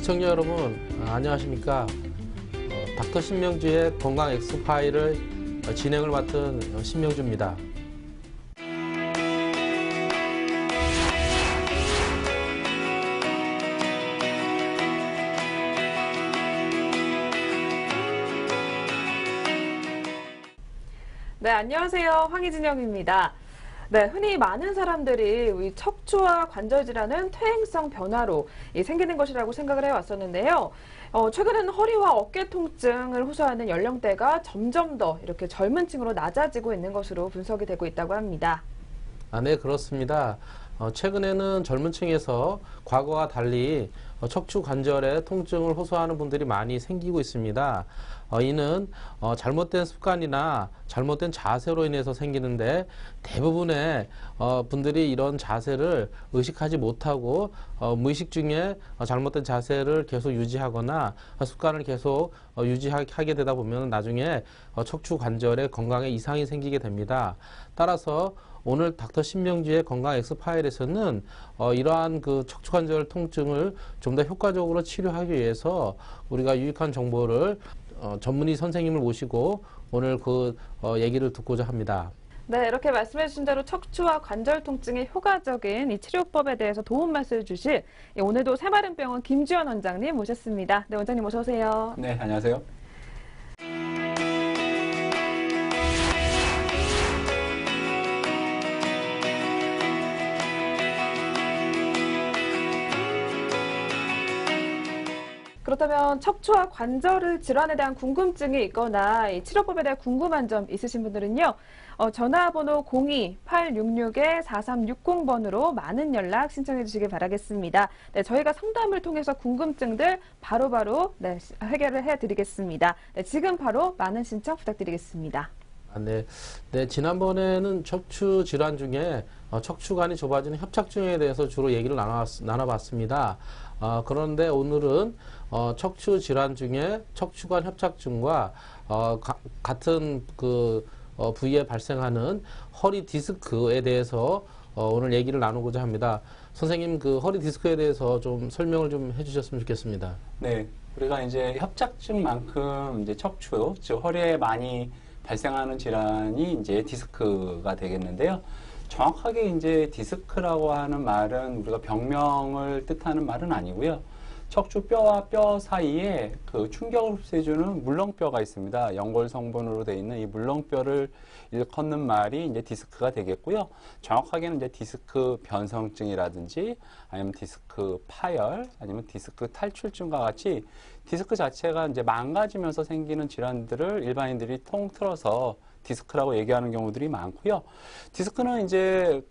시청자 여러분, 안녕하십니까. 닥터 신명주의 건강 엑스파일을 진행을 맡은 신명주입니다. 네, 안녕하세요. 황희진영입니다. 네, 흔히 많은 사람들이 이 척추와 관절 질환은 퇴행성 변화로 생기는 것이라고 생각을 해왔었는데요. 최근에는 허리와 어깨 통증을 호소하는 연령대가 점점 더 이렇게 젊은 층으로 낮아지고 있는 것으로 분석이 되고 있다고 합니다. 네, 그렇습니다. 최근에는 젊은 층에서 과거와 달리 척추 관절의 통증을 호소하는 분들이 많이 생기고 있습니다. 이는 잘못된 습관이나 잘못된 자세로 인해서 생기는데, 대부분의 분들이 이런 자세를 의식하지 못하고 무의식 중에 잘못된 자세를 계속 유지하거나 습관을 계속 유지하게 되다 보면 나중에 척추 관절에 건강에 이상이 생기게 됩니다. 따라서 오늘 닥터 신명주의 건강 엑스파일에서는 이러한 그 척추관절 통증을 좀 더 효과적으로 치료하기 위해서 우리가 유익한 정보를 전문의 선생님을 모시고 오늘 그 얘기를 듣고자 합니다. 네, 이렇게 말씀해 주신 대로 척추와 관절 통증에 효과적인 이 치료법에 대해서 도움 말씀을 주실 오늘도 새마름병원 김주현 원장님 모셨습니다. 네, 원장님 어서 오세요. 네, 안녕하세요. 그렇다면 척추와 관절 질환에 대한 궁금증이 있거나 이 치료법에 대한 궁금한 점 있으신 분들은요. 전화번호 02-866-4360번으로 많은 연락 신청해 주시길 바라겠습니다. 네, 저희가 상담을 통해서 궁금증들 바로바로 네, 해결을 해드리겠습니다. 네, 지금 바로 많은 신청 부탁드리겠습니다. 네. 지난번에는 척추 질환 중에 척추관이 좁아지는 협착증에 대해서 주로 얘기를 나눠봤습니다. 그런데 오늘은 척추 질환 중에 척추관 협착증과 같은 그 부위에 발생하는 허리 디스크에 대해서 오늘 얘기를 나누고자 합니다. 선생님, 그 허리 디스크에 대해서 좀 설명을 좀 해주셨으면 좋겠습니다. 네, 우리가 이제 협착증만큼 이제 척추, 즉 허리에 많이 발생하는 질환이 이제 디스크가 되겠는데요. 정확하게 이제 디스크라고 하는 말은 우리가 병명을 뜻하는 말은 아니고요. 척추뼈와 뼈 사이에 그 충격을 흡수해주는 물렁뼈가 있습니다. 연골 성분으로 되어 있는 이 물렁뼈를 일컫는 말이 이제 디스크가 되겠고요. 정확하게는 이제 디스크 변성증이라든지 아니면 디스크 파열, 아니면 디스크 탈출증과 같이 디스크 자체가 이제 망가지면서 생기는 질환들을 일반인들이 통틀어서 디스크라고 얘기하는 경우들이 많고요. 디스크는 이제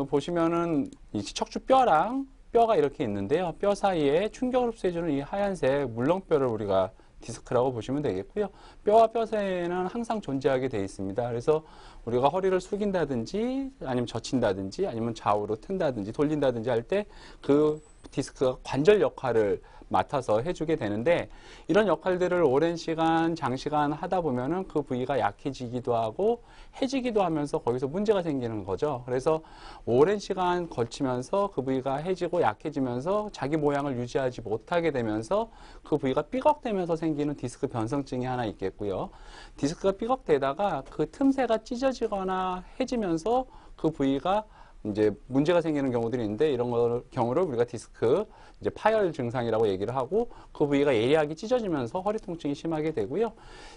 보시면은 이 척추뼈랑 뼈가 이렇게 있는데요. 뼈 사이에 충격을 흡수해주는 이 하얀색 물렁뼈를 우리가 디스크라고 보시면 되겠고요. 뼈와 뼈 사이에는 항상 존재하게 되어 있습니다. 그래서 우리가 허리를 숙인다든지 아니면 젖힌다든지 아니면 좌우로 튼다든지 돌린다든지 할 때 그 디스크가 관절 역할을 맡아서 해주게 되는데, 이런 역할들을 오랜 시간, 장시간 하다 보면은 그 부위가 약해지기도 하고 해지기도 하면서 거기서 문제가 생기는 거죠. 그래서 오랜 시간 걸치면서 그 부위가 해지고 약해지면서 자기 모양을 유지하지 못하게 되면서 그 부위가 삐걱대면서 생기는 디스크 변성증이 하나 있겠고요. 디스크가 삐걱대다가 그 틈새가 찢어지거나 해지면서 그 부위가 이제 문제가 생기는 경우들이 있는데, 이런 경우를 우리가 디스크 이제 파열 증상이라고 얘기를 하고, 그 부위가 예리하게 찢어지면서 허리 통증이 심하게 되고요.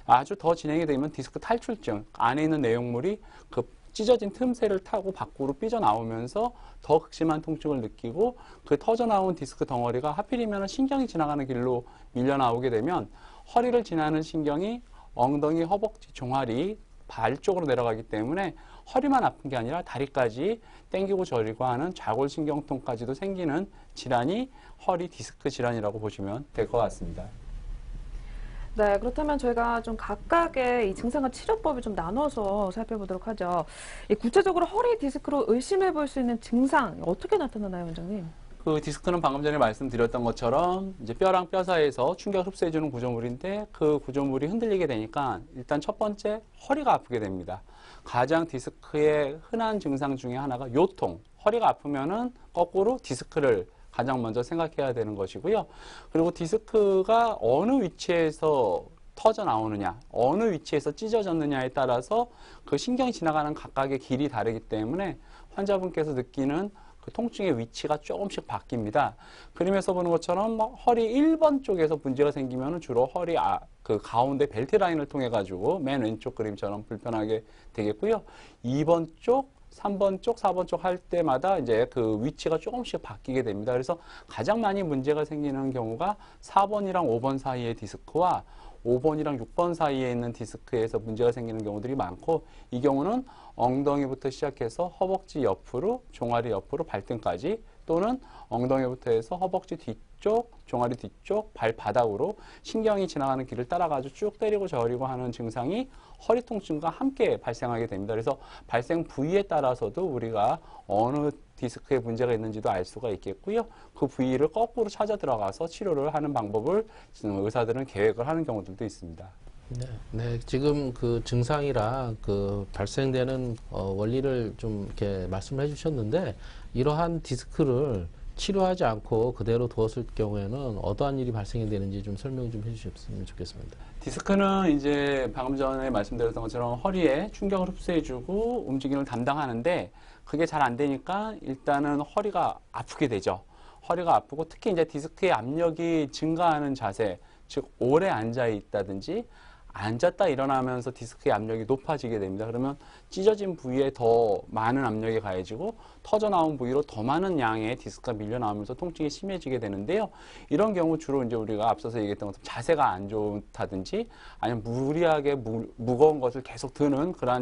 아주 더 진행이 되면 디스크 탈출증, 안에 있는 내용물이 그 찢어진 틈새를 타고 밖으로 삐져나오면서 더 극심한 통증을 느끼고, 그 터져나온 디스크 덩어리가 하필이면 신경이 지나가는 길로 밀려나오게 되면 허리를 지나는 신경이 엉덩이, 허벅지, 종아리, 발 쪽으로 내려가기 때문에 허리만 아픈 게 아니라 다리까지 땡기고 저리고 하는 좌골신경통까지도 생기는 질환이 허리 디스크 질환이라고 보시면 될 것 같습니다. 네, 그렇다면 저희가 좀 각각의 이 증상과 치료법을 좀 나눠서 살펴보도록 하죠. 구체적으로 허리 디스크로 의심해 볼 수 있는 증상 어떻게 나타나나요, 원장님? 그 디스크는 방금 전에 말씀드렸던 것처럼 이제 뼈랑 뼈 사이에서 충격을 흡수해주는 구조물인데, 그 구조물이 흔들리게 되니까 일단 첫 번째 허리가 아프게 됩니다. 가장 디스크의 흔한 증상 중에 하나가 요통. 허리가 아프면은 거꾸로 디스크를 가장 먼저 생각해야 되는 것이고요. 그리고 디스크가 어느 위치에서 터져 나오느냐, 어느 위치에서 찢어졌느냐에 따라서 그 신경이 지나가는 각각의 길이 다르기 때문에 환자분께서 느끼는 그 통증의 위치가 조금씩 바뀝니다. 그림에서 보는 것처럼 허리 1번 쪽에서 문제가 생기면 주로 허리 그 가운데 벨트 라인을 통해 가지고 맨 왼쪽 그림처럼 불편하게 되겠고요. 2번 쪽, 3번 쪽, 4번 쪽 할 때마다 이제 그 위치가 조금씩 바뀌게 됩니다. 그래서 가장 많이 문제가 생기는 경우가 4번이랑 5번 사이의 디스크와 5번이랑 6번 사이에 있는 디스크에서 문제가 생기는 경우들이 많고, 이 경우는 엉덩이부터 시작해서 허벅지 옆으로, 종아리 옆으로, 발등까지, 또는 엉덩이부터 해서 허벅지 뒤쪽, 종아리 뒤쪽, 발바닥으로 신경이 지나가는 길을 따라가지고 쭉 때리고 저리고 하는 증상이 허리 통증과 함께 발생하게 됩니다. 그래서 발생 부위에 따라서도 우리가 어느 디스크에 문제가 있는지도 알 수가 있겠고요. 그 부위를 거꾸로 찾아 들어가서 치료를 하는 방법을 의사들은 계획을 하는 경우들도 있습니다. 네, 지금 그 증상이랑 그 발생되는 원리를 좀 이렇게 말씀을 해주셨는데, 이러한 디스크를 치료하지 않고 그대로 두었을 경우에는 어떠한 일이 발생이 되는지 좀 설명 좀 해주셨으면 좋겠습니다. 디스크는 이제 방금 전에 말씀드렸던 것처럼 허리에 충격을 흡수해주고 움직임을 담당하는데, 그게 잘 안 되니까 일단은 허리가 아프게 되죠. 허리가 아프고, 특히 이제 디스크의 압력이 증가하는 자세, 즉 오래 앉아 있다든지 앉았다 일어나면서 디스크의 압력이 높아지게 됩니다. 그러면 찢어진 부위에 더 많은 압력이 가해지고 터져 나온 부위로 더 많은 양의 디스크가 밀려 나오면서 통증이 심해지게 되는데요. 이런 경우 주로 이제 우리가 앞서서 얘기했던 것처럼 자세가 안 좋다든지, 아니면 무리하게 무거운 것을 계속 드는 그러한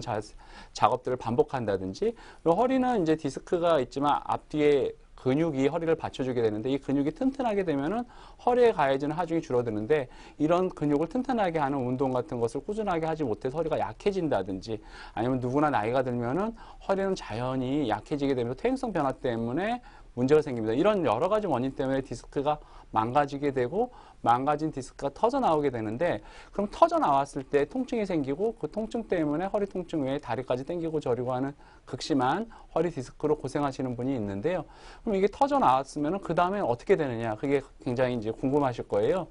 작업들을 반복한다든지, 허리는 이제 디스크가 있지만 앞뒤에 근육이 허리를 받쳐주게 되는데, 이 근육이 튼튼하게 되면은 허리에 가해지는 하중이 줄어드는데, 이런 근육을 튼튼하게 하는 운동 같은 것을 꾸준하게 하지 못해서 허리가 약해진다든지, 아니면 누구나 나이가 들면은 허리는 자연히 약해지게 되면서 퇴행성 변화 때문에 문제가 생깁니다. 이런 여러 가지 원인 때문에 디스크가 망가지게 되고, 망가진 디스크가 터져 나오게 되는데, 그럼 터져 나왔을 때 통증이 생기고, 그 통증 때문에 허리 통증 외에 다리까지 당기고 저리고 하는 극심한 허리 디스크로 고생하시는 분이 있는데요. 그럼 이게 터져 나왔으면 그 다음에 어떻게 되느냐, 그게 굉장히 이제 궁금하실 거예요.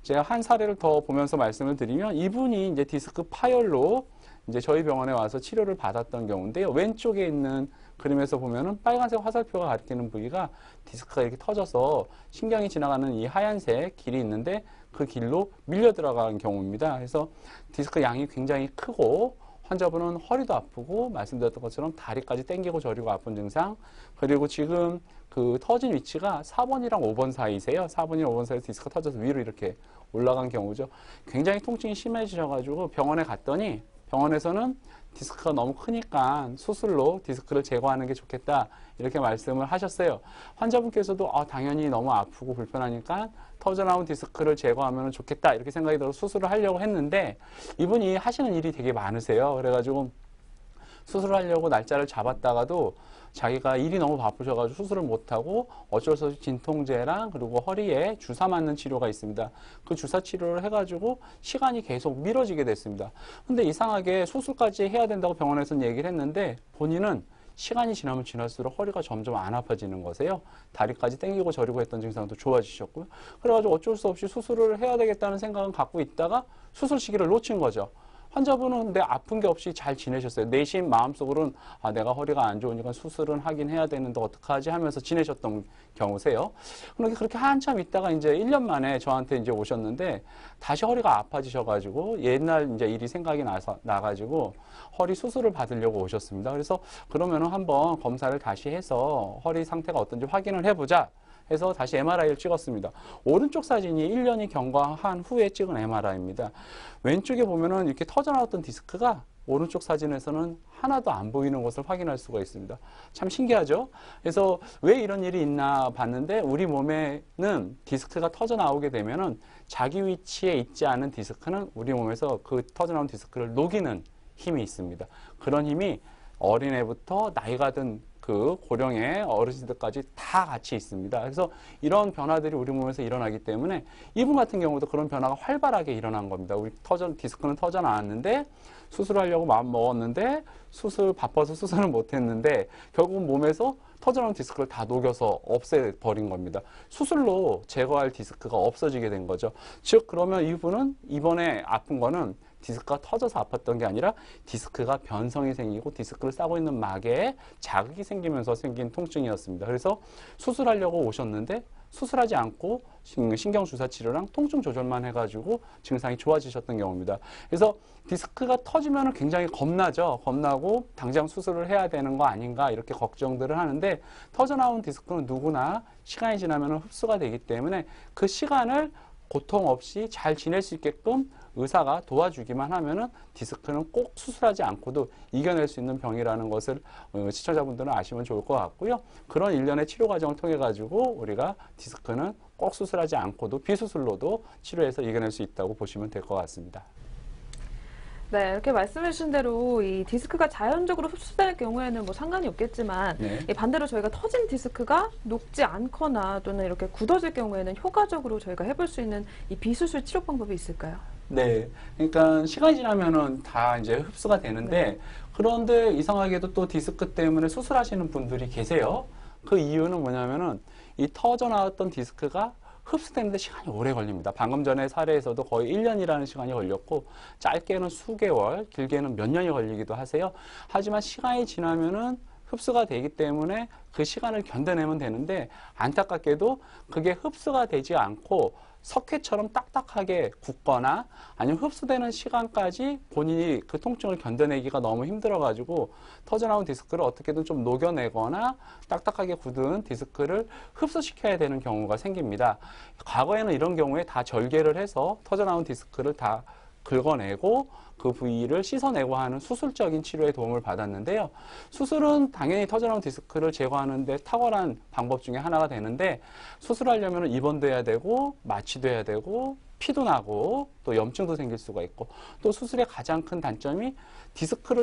제가 한 사례를 더 보면서 말씀을 드리면, 이분이 이제 디스크 파열로 이제 저희 병원에 와서 치료를 받았던 경우인데요. 왼쪽에 있는 그림에서 보면은 빨간색 화살표가 가리키는 부위가 디스크가 이렇게 터져서 신경이 지나가는 이 하얀색 길이 있는데, 그 길로 밀려 들어간 경우입니다. 그래서 디스크 양이 굉장히 크고, 환자분은 허리도 아프고, 말씀드렸던 것처럼 다리까지 당기고 저리고 아픈 증상, 그리고 지금 그 터진 위치가 4번이랑 5번 사이세요. 4번이랑 5번 사이에서 디스크가 터져서 위로 이렇게 올라간 경우죠. 굉장히 통증이 심해지셔가지고 병원에 갔더니, 병원에서는 디스크가 너무 크니까 수술로 디스크를 제거하는 게 좋겠다, 이렇게 말씀을 하셨어요. 환자분께서도 당연히 너무 아프고 불편하니까 터져나온 디스크를 제거하면 좋겠다, 이렇게 생각이 들어서 수술을 하려고 했는데, 이분이 하시는 일이 되게 많으세요. 그래가지고 수술을 하려고 날짜를 잡았다가도 자기가 일이 너무 바쁘셔가지고 수술을 못하고 어쩔 수 없이 진통제랑 그리고 허리에 주사 맞는 치료가 있습니다. 그 주사 치료를 해가지고 시간이 계속 미뤄지게 됐습니다. 근데 이상하게 수술까지 해야 된다고 병원에서는 얘기를 했는데, 본인은 시간이 지나면 지날수록 허리가 점점 안 아파지는 거세요. 다리까지 당기고 저리고 했던 증상도 좋아지셨고요. 그래가지고 어쩔 수 없이 수술을 해야 되겠다는 생각은 갖고 있다가 수술 시기를 놓친 거죠. 환자분은 근데 아픈 게 없이 잘 지내셨어요. 내심 마음속으로는 내가 허리가 안 좋으니까 수술은 하긴 해야 되는데 어떡하지 하면서 지내셨던 경우세요. 그렇게 한참 있다가 이제 1년 만에 저한테 이제 오셨는데, 다시 허리가 아파지셔가지고 옛날 이제 일이 생각이 나가지고 허리 수술을 받으려고 오셨습니다. 그래서 그러면은 한번 검사를 다시 해서 허리 상태가 어떤지 확인을 해보자 해서 다시 MRI를 찍었습니다. 오른쪽 사진이 1년이 경과한 후에 찍은 MRI입니다. 왼쪽에 보면은 이렇게 터져나왔던 디스크가 오른쪽 사진에서는 하나도 안 보이는 것을 확인할 수가 있습니다. 참 신기하죠? 그래서 왜 이런 일이 있나 봤는데, 우리 몸에는 디스크가 터져 나오게 되면은 자기 위치에 있지 않은 디스크는 우리 몸에서 그 터져 나온 디스크를 녹이는 힘이 있습니다. 그런 힘이 어린애부터 나이가 든 그 고령의 어르신들까지 다 같이 있습니다. 그래서 이런 변화들이 우리 몸에서 일어나기 때문에 이분 같은 경우도 그런 변화가 활발하게 일어난 겁니다. 우리 디스크는 터져 나왔는데 수술하려고 마음 먹었는데 바빠서 수술은 못했는데 결국은 몸에서 터져나온 디스크를 다 녹여서 없애버린 겁니다. 수술로 제거할 디스크가 없어지게 된 거죠. 즉 그러면 이분은 이번에 아픈 거는 디스크가 터져서 아팠던 게 아니라 디스크가 변성이 생기고 디스크를 싸고 있는 막에 자극이 생기면서 생긴 통증이었습니다. 그래서 수술하려고 오셨는데 수술하지 않고 신경주사 치료랑 통증 조절만 해가지고 증상이 좋아지셨던 경우입니다. 그래서 디스크가 터지면 굉장히 겁나죠. 겁나고 당장 수술을 해야 되는 거 아닌가 이렇게 걱정들을 하는데 터져나온 디스크는 누구나 시간이 지나면 흡수가 되기 때문에 그 시간을 고통 없이 잘 지낼 수 있게끔 의사가 도와주기만 하면은 디스크는 꼭 수술하지 않고도 이겨낼 수 있는 병이라는 것을 시청자분들은 아시면 좋을 것 같고요. 그런 일련의 치료 과정을 통해 가지고 우리가 디스크는 꼭 수술하지 않고도 비수술로도 치료해서 이겨낼 수 있다고 보시면 될 것 같습니다. 네, 이렇게 말씀해 주신 대로 이 디스크가 자연적으로 흡수될 경우에는 뭐 상관이 없겠지만 네. 이 반대로 저희가 터진 디스크가 녹지 않거나 또는 이렇게 굳어질 경우에는 효과적으로 저희가 해볼 수 있는 이 비수술 치료 방법이 있을까요? 네. 그러니까 시간이 지나면은 다 이제 흡수가 되는데 그런데 이상하게도 또 디스크 때문에 수술하시는 분들이 계세요. 그 이유는 뭐냐면은 이 터져 나왔던 디스크가 흡수되는데 시간이 오래 걸립니다. 방금 전에 사례에서도 거의 1년이라는 시간이 걸렸고 짧게는 수개월, 길게는 몇 년이 걸리기도 하세요. 하지만 시간이 지나면은 흡수가 되기 때문에 그 시간을 견뎌내면 되는데 안타깝게도 그게 흡수가 되지 않고 석회처럼 딱딱하게 굳거나 아니면 흡수되는 시간까지 본인이 그 통증을 견뎌내기가 너무 힘들어가지고 터져나온 디스크를 어떻게든 좀 녹여내거나 딱딱하게 굳은 디스크를 흡수시켜야 되는 경우가 생깁니다. 과거에는 이런 경우에 다 절개를 해서 터져나온 디스크를 다 긁어내고 그 부위를 씻어내고 하는 수술적인 치료에 도움을 받았는데요. 수술은 당연히 터져나온 디스크를 제거하는 데 탁월한 방법 중에 하나가 되는데 수술하려면 입원도 해야 되고 마취도 해야 되고 피도 나고 또 염증도 생길 수가 있고 또 수술의 가장 큰 단점이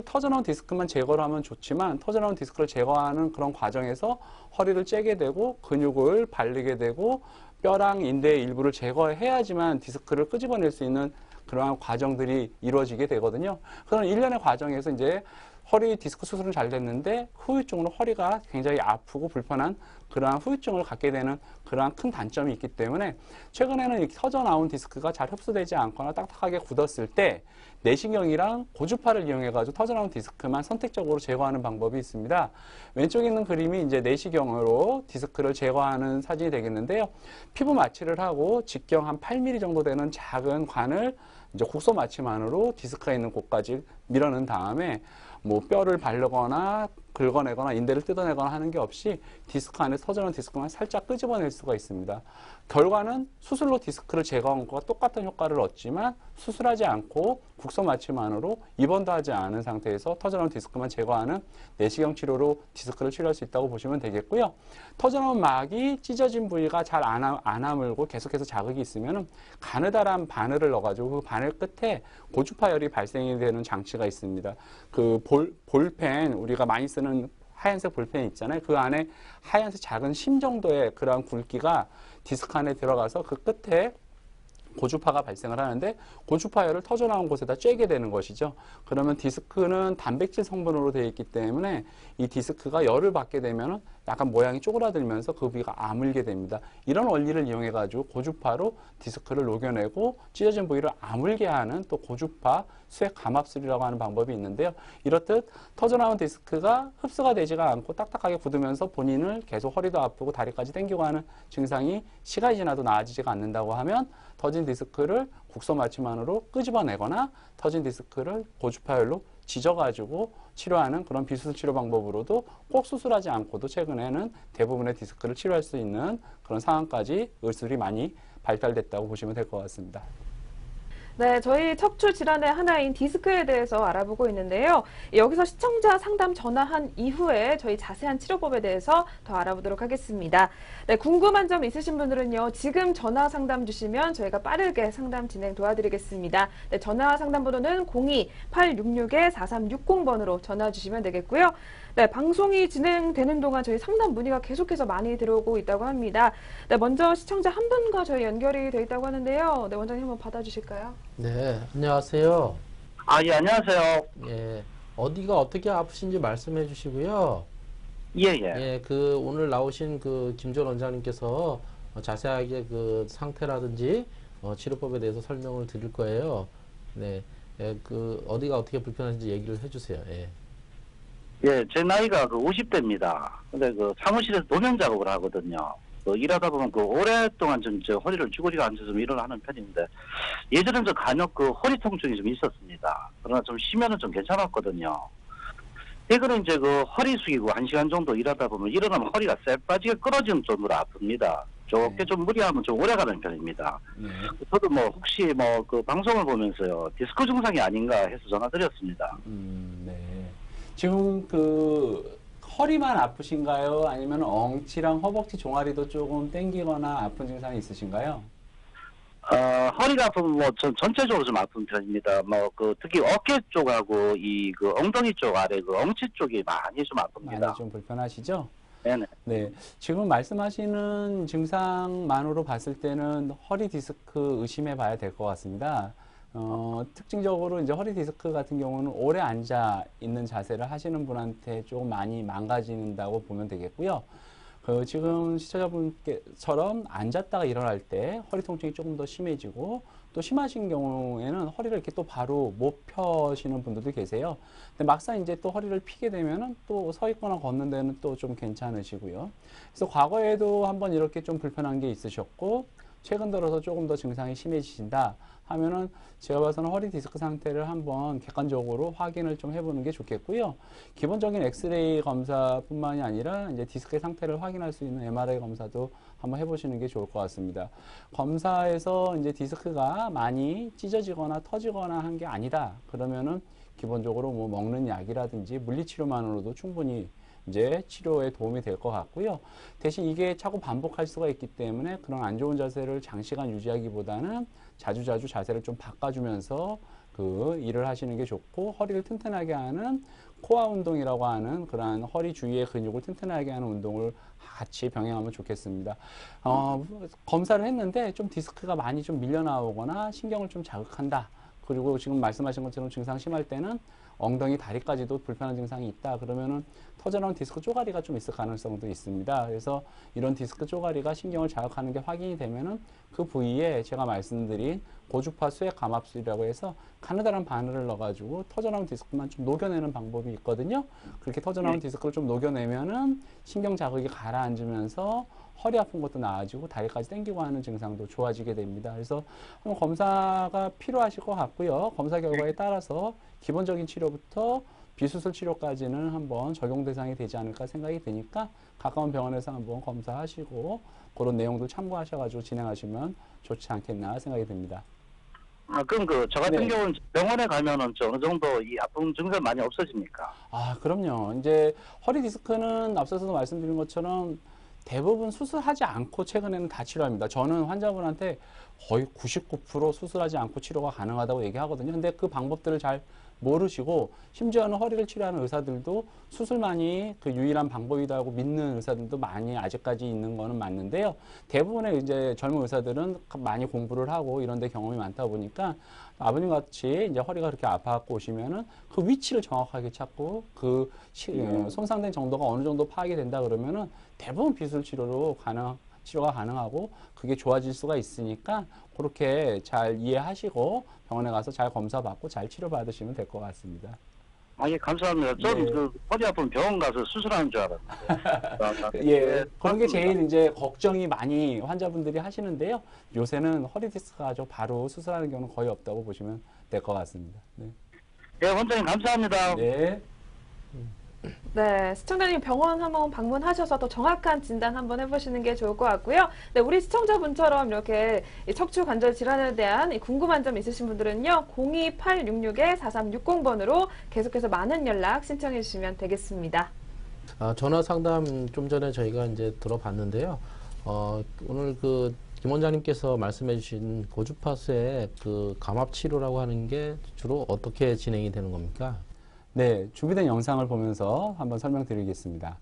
터져나온 디스크만 제거를 하면 좋지만 터져나온 디스크를 제거하는 그런 과정에서 허리를 째게 되고 근육을 발리게 되고 뼈랑 인대의 일부를 제거해야지만 디스크를 끄집어낼 수 있는 그러한 과정들이 이루어지게 되거든요. 그런 일련의 과정에서 이제 허리 디스크 수술은 잘 됐는데 후유증으로 허리가 굉장히 아프고 불편한 그러한 후유증을 갖게 되는 그러한 큰 단점이 있기 때문에 최근에는 터져 나온 디스크가 잘 흡수되지 않거나 딱딱하게 굳었을 때 내시경이랑 고주파를 이용해가지고 터져 나온 디스크만 선택적으로 제거하는 방법이 있습니다. 왼쪽에 있는 그림이 이제 내시경으로 디스크를 제거하는 사진이 되겠는데요. 피부 마취를 하고 직경 한 8mm 정도 되는 작은 관을 이제 국소 마취만으로 디스크가 있는 곳까지 밀어넣은 다음에 뭐 뼈를 바르거나 긁어내거나 인대를 뜯어내거나 하는 게 없이 디스크 안에 터져나온 디스크만 살짝 끄집어낼 수가 있습니다. 결과는 수술로 디스크를 제거한 것과 똑같은 효과를 얻지만 수술하지 않고 국소 마취만으로 입원도 하지 않은 상태에서 터져나온 디스크만 제거하는 내시경 치료로 디스크를 치료할 수 있다고 보시면 되겠고요. 터져나온 막이 찢어진 부위가 잘 안 아물고 계속해서 자극이 있으면 가느다란 바늘을 넣어가지고 그 바늘 끝에 고주파열이 발생이 되는 장치가 있습니다. 그 볼펜 우리가 많이 쓰는 하얀색 볼펜 있잖아요. 그 안에 하얀색 작은 심 정도의 그러한 굵기가 디스크 안에 들어가서 그 끝에 고주파가 발생을 하는데 고주파열을 터져나온 곳에다 쬐게 되는 것이죠. 그러면 디스크는 단백질 성분으로 되어 있기 때문에 이 디스크가 열을 받게 되면 약간 모양이 쪼그라들면서 그 부위가 아물게 됩니다. 이런 원리를 이용해 가지고 고주파로 디스크를 녹여내고 찢어진 부위를 아물게 하는 또 고주파 수액 감압술이라고 하는 방법이 있는데요. 이렇듯 터져나온 디스크가 흡수가 되지가 않고 딱딱하게 굳으면서 본인을 계속 허리도 아프고 다리까지 당기고 하는 증상이 시간이 지나도 나아지지가 않는다고 하면 터진 디스크를 국소 마취만으로 끄집어내거나 터진 디스크를 고주파열로 지져가지고 치료하는 그런 비수술 치료 방법으로도 꼭 수술하지 않고도 최근에는 대부분의 디스크를 치료할 수 있는 그런 상황까지 의술이 많이 발달됐다고 보시면 될 것 같습니다. 네, 저희 척추 질환의 하나인 디스크에 대해서 알아보고 있는데요. 여기서 시청자 상담 전화한 이후에 저희 자세한 치료법에 대해서 더 알아보도록 하겠습니다. 네, 궁금한 점 있으신 분들은요, 지금 전화 상담 주시면 저희가 빠르게 상담 진행 도와드리겠습니다. 네, 전화 상담 번호는 02-866-4360번으로 전화 주시면 되겠고요. 네, 방송이 진행되는 동안 저희 상담 문의가 계속해서 많이 들어오고 있다고 합니다. 네, 먼저 시청자 한 분과 저희 연결이 되어 있다고 하는데요. 네, 원장님 한번 받아주실까요? 네, 안녕하세요. 예, 안녕하세요. 예, 어디가 어떻게 아프신지 말씀해 주시고요. 예, 예. 예, 오늘 나오신 김전 원장님께서 자세하게 상태라든지 치료법에 대해서 설명을 드릴 거예요. 네, 예, 어디가 어떻게 불편한지 얘기를 해 주세요. 예. 예, 제 나이가 50대입니다. 근데 사무실에서 도면 작업을 하거든요. 일하다 보면 오랫동안 저 허리를 쭈그리고 앉아서 좀 일을 하는 편인데, 예전엔 저 간혹 허리 통증이 좀 있었습니다. 그러나 좀 쉬면은 좀 괜찮았거든요. 최근에 이제 허리 숙이고 1시간 정도 일하다 보면 일어나면 허리가 쎄 빠지게 끊어지는 정도로 아픕니다. 좋게 좀 무리하면 좀 오래 가는 편입니다. 저도 혹시 방송을 보면서요, 디스크 증상이 아닌가 해서 전화드렸습니다. 네. 지금 허리만 아프신가요? 아니면 엉치랑 허벅지 종아리도 조금 땡기거나 아픈 증상이 있으신가요? 허리가 아프면 전체적으로 좀 아픈 편입니다. 특히 어깨 쪽하고 엉덩이 쪽 아래 엉치 쪽이 많이 좀 아픕니다. 많이 좀 불편하시죠? 네네. 네. 지금 말씀하시는 증상만으로 봤을 때는 허리 디스크 의심해 봐야 될 것 같습니다. 특징적으로 이제 허리 디스크 같은 경우는 오래 앉아 있는 자세를 하시는 분한테 조금 많이 망가진다고 보면 되겠고요. 지금 시청자분께처럼 앉았다가 일어날 때 허리 통증이 조금 더 심해지고, 또 심하신 경우에는 허리를 이렇게 또 바로 못 펴시는 분들도 계세요. 근데 막상 이제 또 허리를 피게 되면은 또 서 있거나 걷는 데는 또 좀 괜찮으시고요. 그래서 과거에도 한번 이렇게 좀 불편한 게 있으셨고, 최근 들어서 조금 더 증상이 심해지신다 하면은 제가 봐서는 허리 디스크 상태를 한번 객관적으로 확인을 좀 해보는 게 좋겠고요. 기본적인 엑스레이 검사뿐만이 아니라 이제 디스크의 상태를 확인할 수 있는 MRI 검사도 한번 해보시는 게 좋을 것 같습니다. 검사에서 이제 디스크가 많이 찢어지거나 터지거나 한 게 아니다 그러면은 기본적으로 먹는 약이라든지 물리치료만으로도 충분히 이제 치료에 도움이 될 것 같고요. 대신 이게 자꾸 반복할 수가 있기 때문에 그런 안 좋은 자세를 장시간 유지하기보다는 자주자주 자세를 좀 바꿔주면서 일을 하시는 게 좋고, 허리를 튼튼하게 하는 코어 운동이라고 하는 그러한 허리 주위의 근육을 튼튼하게 하는 운동을 같이 병행하면 좋겠습니다. 검사를 했는데 좀 디스크가 많이 좀 밀려 나오거나 신경을 좀 자극한다. 그리고 지금 말씀하신 것처럼 증상 심할 때는 엉덩이, 다리까지도 불편한 증상이 있다. 그러면은 터져나온 디스크 쪼가리가 좀 있을 가능성도 있습니다. 그래서 이런 디스크 쪼가리가 신경을 자극하는 게 확인이 되면은 그 부위에 제가 말씀드린 고주파 수액 감압술이라고 해서 가느다란 바늘을 넣어가지고 터져나온 디스크만 좀 녹여내는 방법이 있거든요. 그렇게 터져나온 디스크를 좀 녹여내면은 신경 자극이 가라앉으면서 허리 아픈 것도 나아지고 다리까지 당기고 하는 증상도 좋아지게 됩니다. 그래서 검사가 필요하실 것 같고요. 검사 결과에 따라서 기본적인 치료부터 비수술 치료까지는 한번 적용 대상이 되지 않을까 생각이 드니까 가까운 병원에서 한번 검사하시고 그런 내용도 참고하셔가지고 진행하시면 좋지 않겠나 생각이 듭니다. 그럼 저 같은 네. 경우는 병원에 가면은 어느 정도 이 아픈 증상 많이 없어집니까? 그럼요. 이제 허리 디스크는 앞서서도 말씀드린 것처럼 대부분 수술하지 않고 최근에는 다 치료합니다. 저는 환자분한테 거의 99% 수술하지 않고 치료가 가능하다고 얘기하거든요. 근데 그 방법들을 잘 모르시고, 심지어는 허리를 치료하는 의사들도 수술만이 유일한 방법이라고 믿는 의사들도 많이 아직까지 있는 거는 맞는데요. 대부분의 이제 젊은 의사들은 많이 공부를 하고 이런 데 경험이 많다 보니까 아버님 같이 이제 허리가 그렇게 아파갖고 오시면은 그 위치를 정확하게 찾고 손상된 정도가 어느 정도 파악이 된다 그러면은 대부분 비술 치료로 치료가 가능하고 그게 좋아질 수가 있으니까 그렇게 잘 이해하시고 병원에 가서 잘 검사받고 잘 치료받으시면 될 것 같습니다. 예, 감사합니다. 저는 네. 허리 아픈 병원 가서 수술하는 줄 알았는데. 예, 그런 게 제일 이제 걱정이 많이 환자분들이 하시는데요. 요새는 허리 디스크가 아주 바로 수술하는 경우는 거의 없다고 보시면 될 것 같습니다. 네. 예, 원장님 감사합니다. 네. 네, 시청자님 병원 한번 방문하셔서 더 정확한 진단 한번 해보시는 게 좋을 것 같고요. 네, 우리 시청자분처럼 이렇게 이 척추 관절 질환에 대한 이 궁금한 점 있으신 분들은요, 02866-4360번으로 계속해서 많은 연락 신청해 주시면 되겠습니다. 전화 상담 좀 전에 저희가 이제 들어봤는데요. 오늘 그 김 원장님께서 말씀해 주신 고주파수의 그 감압 치료라고 하는 게 주로 어떻게 진행이 되는 겁니까? 네, 준비된 영상을 보면서 한번 설명드리겠습니다.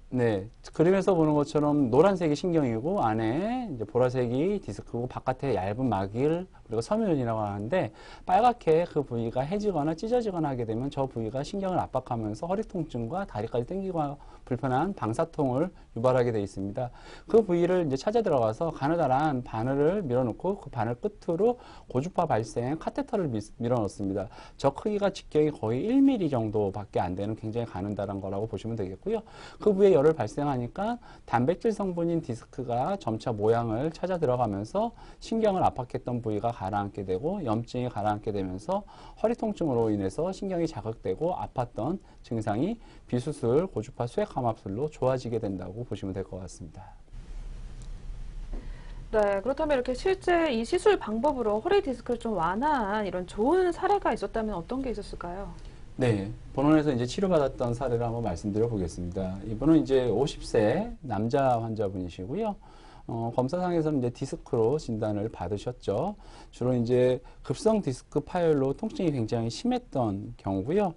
네, 그림에서 보는 것처럼 노란색이 신경이고 안에 이제 보라색이 디스크고 바깥에 얇은 막일 그리고 섬유근이라고 하는데 빨갛게 그 부위가 해지거나 찢어지거나 하게 되면 저 부위가 신경을 압박하면서 허리 통증과 다리까지 당기고 불편한 방사통을 유발하게 되어 있습니다. 그 부위를 이제 찾아 들어가서 가느다란 바늘을 밀어넣고 그 바늘 끝으로 고주파 발생 카테터를 밀어넣습니다. 저 크기가 직경이 거의 1mm 정도밖에 안 되는 굉장히 가느다란 거라고 보시면 되겠고요. 그 부위에 열을 발생하니까 단백질 성분인 디스크가 점차 모양을 찾아 들어가면서 신경을 압박했던 부위가 가라앉게 되고 염증이 가라앉게 되면서 허리 통증으로 인해서 신경이 자극되고 아팠던 증상이 비수술 고주파 수액 감압술로 좋아지게 된다고 보시면 될 것 같습니다. 네, 그렇다면 이렇게 실제 이 시술 방법으로 허리 디스크를 좀 완화한 이런 좋은 사례가 있었다면 어떤 게 있었을까요? 네, 본원에서 이제 치료받았던 사례를 한번 말씀드려 보겠습니다. 이분은 이제 50세 남자 환자분이시고요. 검사상에서는 이제 디스크로 진단을 받으셨죠. 주로 이제 급성 디스크 파열로 통증이 굉장히 심했던 경우고요.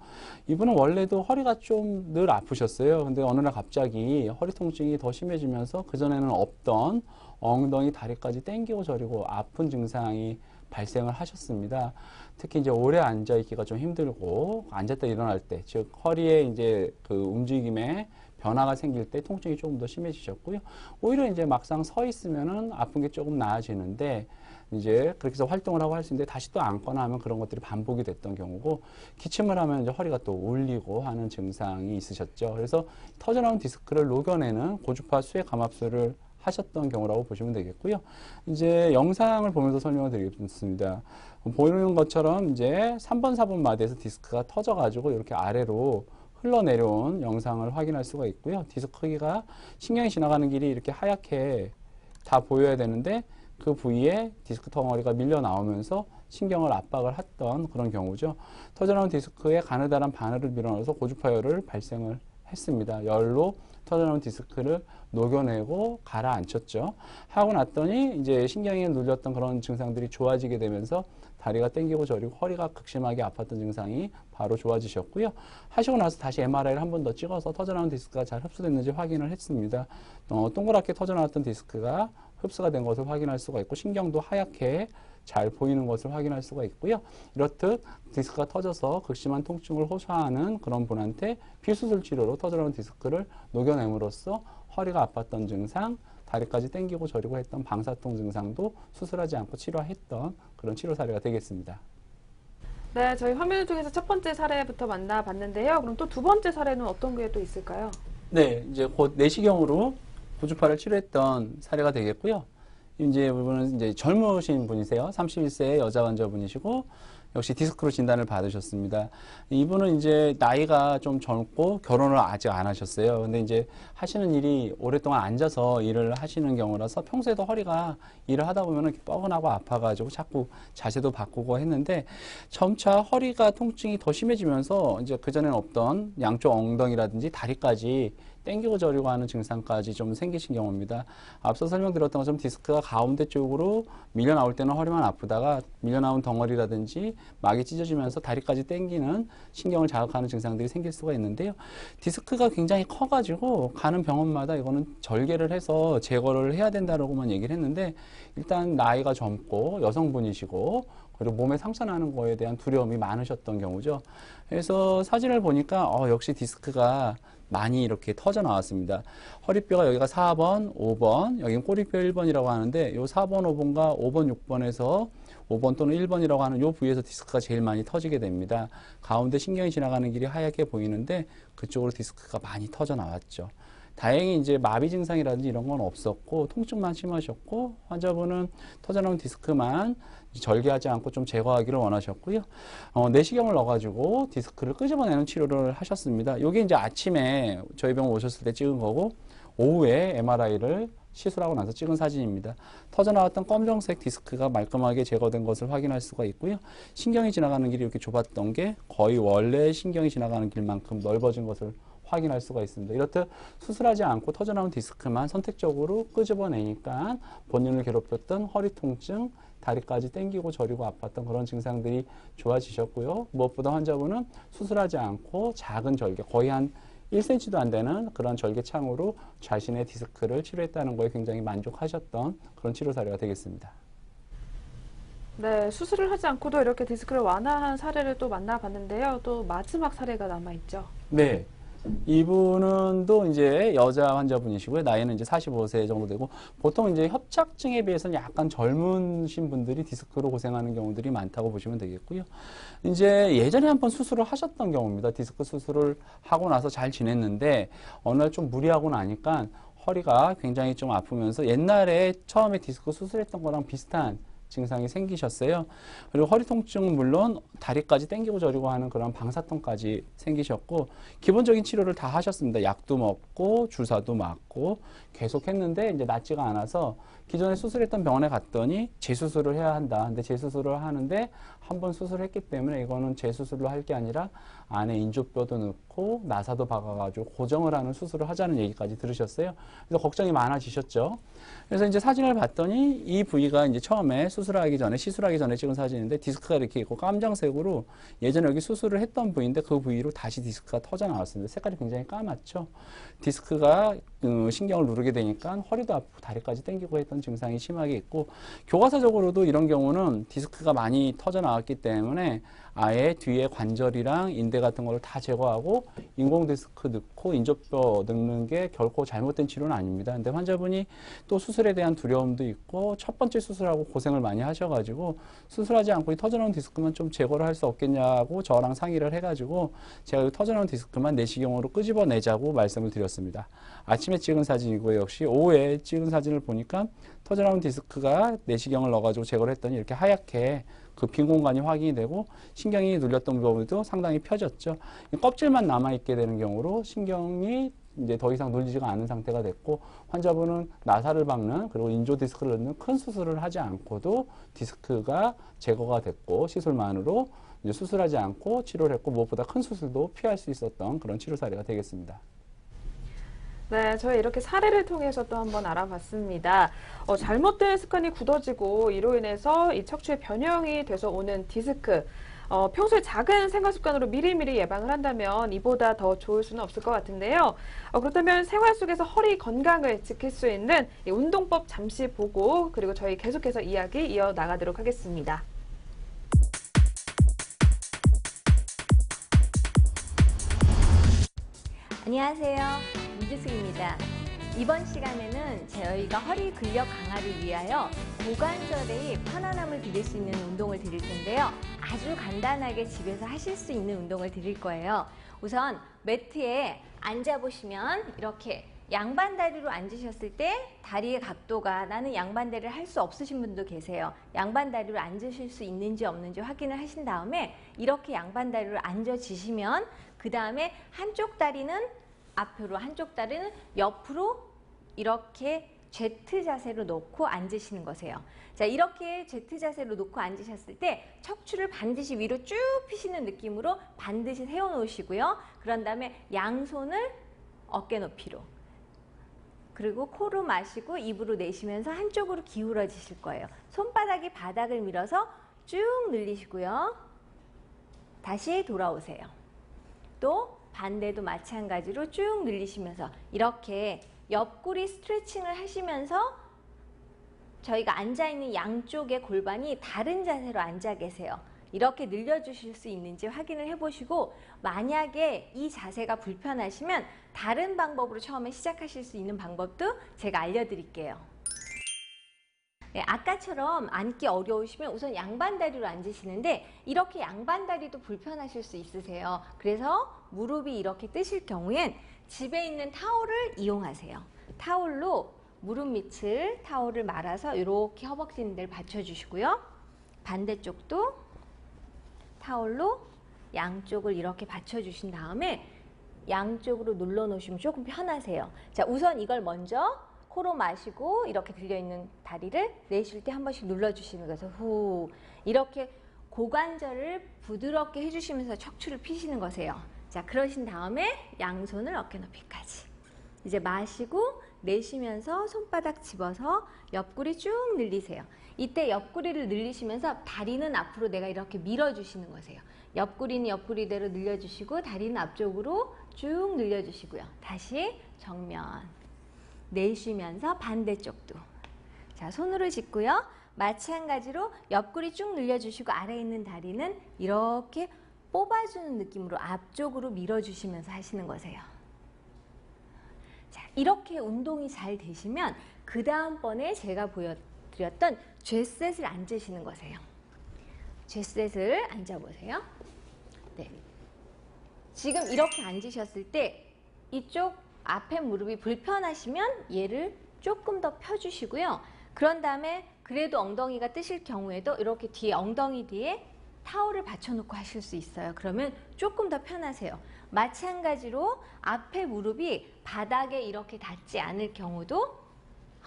이분은 원래도 허리가 좀 늘 아프셨어요. 근데 어느 날 갑자기 허리 통증이 더 심해지면서 그전에는 없던 엉덩이 다리까지 땡기고 저리고 아픈 증상이 발생을 하셨습니다. 특히 이제 오래 앉아 있기가 좀 힘들고 앉았다 일어날 때, 즉 허리에 이제 그 움직임에 변화가 생길 때 통증이 조금 더 심해지셨고요. 오히려 이제 막상 서 있으면은 아픈 게 조금 나아지는데 이제 그렇게 해서 활동을 하고 할 수 있는데 다시 또 앉거나 하면 그런 것들이 반복이 됐던 경우고 기침을 하면 이제 허리가 또 울리고 하는 증상이 있으셨죠. 그래서 터져나온 디스크를 녹여내는 고주파 수액 감압술을 하셨던 경우라고 보시면 되겠고요. 이제 영상을 보면서 설명을 드리겠습니다. 보이는 것처럼 이제 3번, 4번 마디에서 디스크가 터져가지고 이렇게 아래로 흘러내려온 영상을 확인할 수가 있고요. 디스크 크기가 신경이 지나가는 길이 이렇게 하얗게 다 보여야 되는데 그 부위에 디스크 덩어리가 밀려 나오면서 신경을 압박을 했던 그런 경우죠. 터져나온 디스크에 가느다란 바늘을 밀어넣어서 고주파열을 발생을 했습니다. 열로 터져나온 디스크를 녹여내고 가라앉혔죠. 하고 났더니 이제 신경이 눌렸던 그런 증상들이 좋아지게 되면서 다리가 땡기고 저리고 허리가 극심하게 아팠던 증상이 바로 좋아지셨고요. 하시고 나서 다시 MRI를 한 번 더 찍어서 터져나온 디스크가 잘 흡수됐는지 확인을 했습니다. 동그랗게 터져나왔던 디스크가 흡수가 된 것을 확인할 수가 있고 신경도 하얗게 잘 보이는 것을 확인할 수가 있고요. 이렇듯 디스크가 터져서 극심한 통증을 호소하는 그런 분한테 비수술 치료로 터져나온 디스크를 녹여냄으로써 허리가 아팠던 증상, 다리까지 땡기고 저리고 했던 방사통 증상도 수술하지 않고 치료했던 그런 치료 사례가 되겠습니다. 네, 저희 화면 중에서 첫 번째 사례부터 만나봤는데요. 그럼 또 두 번째 사례는 어떤 게 또 있을까요? 네, 이제 곧 내시경으로 고주파를 치료했던 사례가 되겠고요. 이제 이분은 이제 젊으신 분이세요. 31세 여자 환자분이시고 역시 디스크로 진단을 받으셨습니다. 이분은 이제 나이가 좀 젊고 결혼을 아직 안 하셨어요. 근데 이제 하시는 일이 오랫동안 앉아서 일을 하시는 경우라서 평소에도 허리가 일을 하다 보면은 뻐근하고 아파가지고 자꾸 자세도 바꾸고 했는데 점차 허리가 통증이 더 심해지면서 이제 그전에는 없던 양쪽 엉덩이라든지 다리까지 땡기고 저리고 하는 증상까지 좀 생기신 경우입니다. 앞서 설명드렸던 것처럼 디스크가 가운데 쪽으로 밀려 나올 때는 허리만 아프다가 밀려 나온 덩어리라든지 막이 찢어지면서 다리까지 땡기는 신경을 자극하는 증상들이 생길 수가 있는데요. 디스크가 굉장히 커가지고 가는 병원마다 이거는 절개를 해서 제거를 해야 된다라고만 얘기를 했는데 일단 나이가 젊고 여성분이시고 그리고 몸에 상처 나는 거에 대한 두려움이 많으셨던 경우죠. 그래서 사진을 보니까 역시 디스크가 많이 이렇게 터져 나왔습니다. 허리뼈가 여기가 4번, 5번, 여기는 꼬리뼈 1번이라고 하는데 요 4번, 5번과 5번, 6번에서 5번 또는 1번이라고 하는 요 부위에서 디스크가 제일 많이 터지게 됩니다. 가운데 신경이 지나가는 길이 하얗게 보이는데 그쪽으로 디스크가 많이 터져 나왔죠. 다행히 이제 마비 증상이라든지 이런 건 없었고 통증만 심하셨고 환자분은 터져나온 디스크만 절개하지 않고 좀 제거하기를 원하셨고요. 내시경을 넣어가지고 디스크를 끄집어내는 치료를 하셨습니다. 이게 이제 아침에 저희 병원 오셨을 때 찍은 거고 오후에 MRI를 시술하고 나서 찍은 사진입니다. 터져나왔던 검정색 디스크가 말끔하게 제거된 것을 확인할 수가 있고요. 신경이 지나가는 길이 이렇게 좁았던 게 거의 원래 신경이 지나가는 길만큼 넓어진 것을 확인할 수가 있습니다. 이렇듯 수술하지 않고 터져나온 디스크만 선택적으로 끄집어내니까 본인을 괴롭혔던 허리 통증, 다리까지 당기고 저리고 아팠던 그런 증상들이 좋아지셨고요. 무엇보다 환자분은 수술하지 않고 작은 절개, 거의 한 1cm도 안 되는 그런 절개창으로 자신의 디스크를 치료했다는 거에 굉장히 만족하셨던 그런 치료 사례가 되겠습니다. 네, 수술을 하지 않고도 이렇게 디스크를 완화한 사례를 또 만나봤는데요. 또 마지막 사례가 남아있죠. 네. 이분은 또 이제 여자 환자분이시고요. 나이는 이제 45세 정도 되고, 보통 이제 협착증에 비해서는 약간 젊으신 분들이 디스크로 고생하는 경우들이 많다고 보시면 되겠고요. 이제 예전에 한번 수술을 하셨던 경우입니다. 디스크 수술을 하고 나서 잘 지냈는데, 어느 날 좀 무리하고 나니까 허리가 굉장히 좀 아프면서 옛날에 처음에 디스크 수술했던 거랑 비슷한 증상이 생기셨어요. 그리고 허리 통증은 물론 다리까지 당기고 저리고 하는 그런 방사통까지 생기셨고, 기본적인 치료를 다 하셨습니다. 약도 먹고 주사도 맞고 계속 했는데 이제 낫지가 않아서 기존에 수술했던 병원에 갔더니 재수술을 해야 한다. 근데 재수술을 하는데 한 번 수술했기 때문에 이거는 재수술로 할 게 아니라 안에 인조뼈도 넣고 나사도 박아가지고 고정을 하는 수술을 하자는 얘기까지 들으셨어요. 그래서 걱정이 많아지셨죠. 그래서 이제 사진을 봤더니 이 부위가 이제 처음에 시술하기 전에 찍은 사진인데 디스크가 이렇게 있고 깜장색으로 예전에 여기 수술을 했던 부위인데 그 부위로 다시 디스크가 터져 나왔습니다. 색깔이 굉장히 까맣죠. 디스크가 신경을 누르게 되니까 허리도 아프고 다리까지 당기고 했던 증상이 심하게 있고, 교과서적으로도 이런 경우는 디스크가 많이 터져 나왔기 때문에 아예 뒤에 관절이랑 인대 같은 걸 다 제거하고 인공 디스크 넣고 인조뼈 넣는 게 결코 잘못된 치료는 아닙니다. 근데 환자분이 또 수술에 대한 두려움도 있고 첫 번째 수술하고 고생을 많이 하셔가지고 수술하지 않고 이 터져나온 디스크만 좀 제거를 할 수 없겠냐고 저랑 상의를 해가지고 제가 이 터져나온 디스크만 내시경으로 끄집어내자고 말씀을 드렸습니다. 아침에 찍은 사진이고요. 역시 오후에 찍은 사진을 보니까 터져나온 디스크가 내시경을 넣어가지고 제거를 했더니 이렇게 하얗게 그 빈 공간이 확인이 되고 신경이 눌렸던 부분도 상당히 펴졌죠. 껍질만 남아있게 되는 경우로 신경이 이제 더 이상 눌리지가 않은 상태가 됐고, 환자분은 나사를 박는 그리고 인조 디스크를 넣는 큰 수술을 하지 않고도 디스크가 제거가 됐고 시술만으로 이제 수술하지 않고 치료를 했고 무엇보다 큰 수술도 피할 수 있었던 그런 치료 사례가 되겠습니다. 네, 저희 이렇게 사례를 통해서 또 한번 알아봤습니다. 잘못된 습관이 굳어지고 이로 인해서 이 척추의 변형이 돼서 오는 디스크. 평소에 작은 생활 습관으로 미리미리 예방을 한다면 이보다 더 좋을 수는 없을 것 같은데요. 그렇다면 생활 속에서 허리 건강을 지킬 수 있는 이 운동법 잠시 보고 그리고 저희 계속해서 이야기 이어나가도록 하겠습니다. 안녕하세요. 이주숙입니다. 이번 시간에는 저희가 허리 근력 강화를 위하여 고관절의 편안함을 드릴 수 있는 운동을 드릴 텐데요. 아주 간단하게 집에서 하실 수 있는 운동을 드릴 거예요. 우선 매트에 앉아보시면 이렇게 양반 다리로 앉으셨을 때 다리의 각도가, 나는 양반 다리를 할 수 없으신 분도 계세요. 양반 다리로 앉으실 수 있는지 없는지 확인을 하신 다음에 이렇게 양반 다리로 앉아지시면 그 다음에 한쪽 다리는 앞으로, 한쪽 다리는 옆으로 이렇게 Z 자세로 놓고 앉으시는 거세요. 자, 이렇게 Z 자세로 놓고 앉으셨을 때 척추를 반드시 위로 쭉 펴시는 느낌으로 반드시 세워놓으시고요. 그런 다음에 양손을 어깨 높이로, 그리고 코로 마시고 입으로 내쉬면서 한쪽으로 기울어지실 거예요. 손바닥이 바닥을 밀어서 쭉 늘리시고요. 다시 돌아오세요. 또 반대도 마찬가지로 쭉 늘리시면서 이렇게 옆구리 스트레칭을 하시면서 저희가 앉아있는 양쪽의 골반이 다른 자세로 앉아 계세요. 이렇게 늘려주실 수 있는지 확인을 해보시고, 만약에 이 자세가 불편하시면 다른 방법으로 처음에 시작하실 수 있는 방법도 제가 알려드릴게요. 네, 아까처럼 앉기 어려우시면 우선 양반다리로 앉으시는데 이렇게 양반다리도 불편하실 수 있으세요. 그래서 무릎이 이렇게 뜨실 경우엔 집에 있는 타올을 이용하세요. 타올로 무릎 밑을 타올을 말아서 이렇게 허벅지 있는 데를 받쳐주시고요. 반대쪽도 타올로 양쪽을 이렇게 받쳐주신 다음에 양쪽으로 눌러 놓으시면 조금 편하세요. 자, 우선 이걸 먼저 코로 마시고 이렇게 들려있는 다리를 내쉴 때 한 번씩 눌러주시는 거죠. 후. 이렇게 고관절을 부드럽게 해주시면서 척추를 피시는 거세요. 자, 그러신 다음에 양손을 어깨 높이까지. 이제 마시고 내쉬면서 손바닥 집어서 옆구리 쭉 늘리세요. 이때 옆구리를 늘리시면서 다리는 앞으로 내가 이렇게 밀어주시는 거세요. 옆구리는 옆구리대로 늘려주시고 다리는 앞쪽으로 쭉 늘려주시고요. 다시 정면. 내쉬면서 반대쪽도. 자, 손으로 짚고요. 마찬가지로 옆구리 쭉 늘려주시고 아래에 있는 다리는 이렇게 뽑아주는 느낌으로 앞쪽으로 밀어주시면서 하시는 거세요. 자, 이렇게 운동이 잘 되시면 그 다음번에 제가 보여드렸던 쥐셋을 앉으시는 거세요. 쥐셋을 앉아보세요. 네. 지금 이렇게 앉으셨을 때 이쪽 앞에 무릎이 불편하시면 얘를 조금 더 펴주시고요. 그런 다음에 그래도 엉덩이가 뜨실 경우에도 이렇게 뒤에 엉덩이 뒤에 타올을 받쳐놓고 하실 수 있어요. 그러면 조금 더 편하세요. 마찬가지로 앞에 무릎이 바닥에 이렇게 닿지 않을 경우도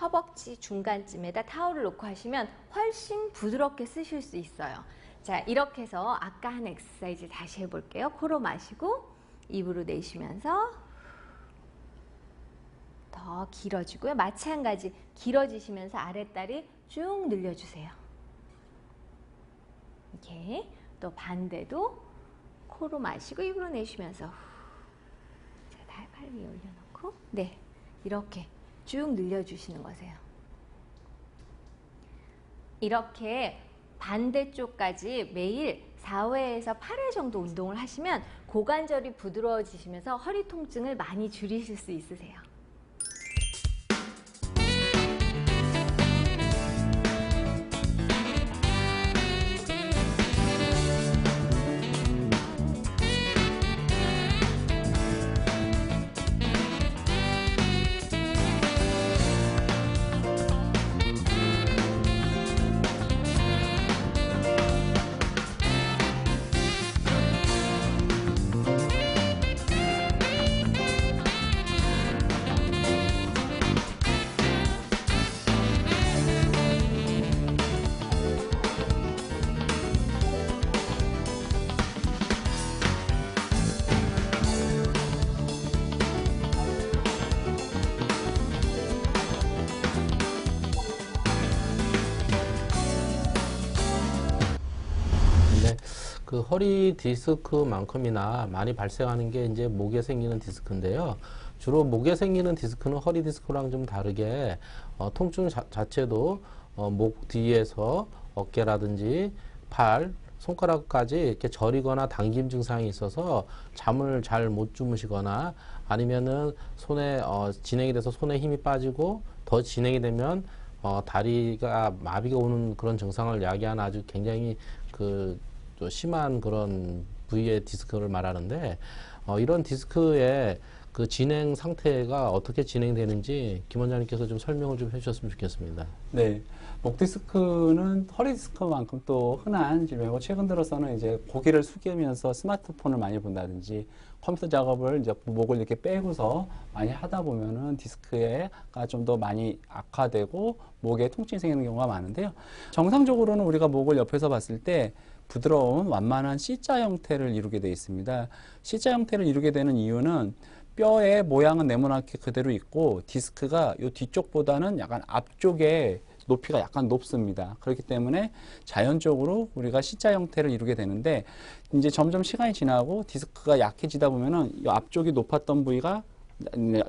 허벅지 중간쯤에다 타올을 놓고 하시면 훨씬 부드럽게 쓰실 수 있어요. 자, 이렇게 해서 아까 한 엑서사이즈 다시 해볼게요. 코로 마시고 입으로 내쉬면서 더 길어지고요. 마찬가지 길어지시면서 아랫다리 쭉 늘려주세요. 이렇게 또 반대도 코로 마시고 입으로 내쉬면서 자, 팔 위에 올려놓고 네, 이렇게 쭉 늘려주시는 거세요. 이렇게 반대쪽까지 매일 4회에서 8회 정도 운동을 하시면 고관절이 부드러워지시면서 허리 통증을 많이 줄이실 수 있으세요. 그 허리 디스크만큼이나 많이 발생하는 게 이제 목에 생기는 디스크인데요. 주로 목에 생기는 디스크는 허리 디스크랑 좀 다르게 통증 자체도 목 뒤에서 어깨라든지 팔, 손가락까지 이렇게 저리거나 당김 증상이 있어서 잠을 잘 못 주무시거나 아니면은 손에 진행이 돼서 손에 힘이 빠지고 더 진행이 되면 다리가 마비가 오는 그런 증상을 야기하는 아주 굉장히 또 심한 그런 부위의 디스크를 말하는데 이런 디스크의 그 진행 상태가 어떻게 진행되는지 김 원장님께서 좀 설명을 좀 해주셨으면 좋겠습니다. 네. 목 디스크는 허리 디스크만큼 또 흔한 질병이고 최근 들어서는 이제 고개를 숙이면서 스마트폰을 많이 본다든지 컴퓨터 작업을 이제 목을 이렇게 빼고서 많이 하다 보면은 디스크가 좀 더 많이 악화되고 목에 통증이 생기는 경우가 많은데요. 정상적으로는 우리가 목을 옆에서 봤을 때 부드러운 완만한 C자 형태를 이루게 되어 있습니다. C자 형태를 이루게 되는 이유는 뼈의 모양은 네모나게 그대로 있고 디스크가 이 뒤쪽보다는 약간 앞쪽에 높이가 약간 높습니다. 그렇기 때문에 자연적으로 우리가 C자 형태를 이루게 되는데 이제 점점 시간이 지나고 디스크가 약해지다 보면은 이 앞쪽이 높았던 부위가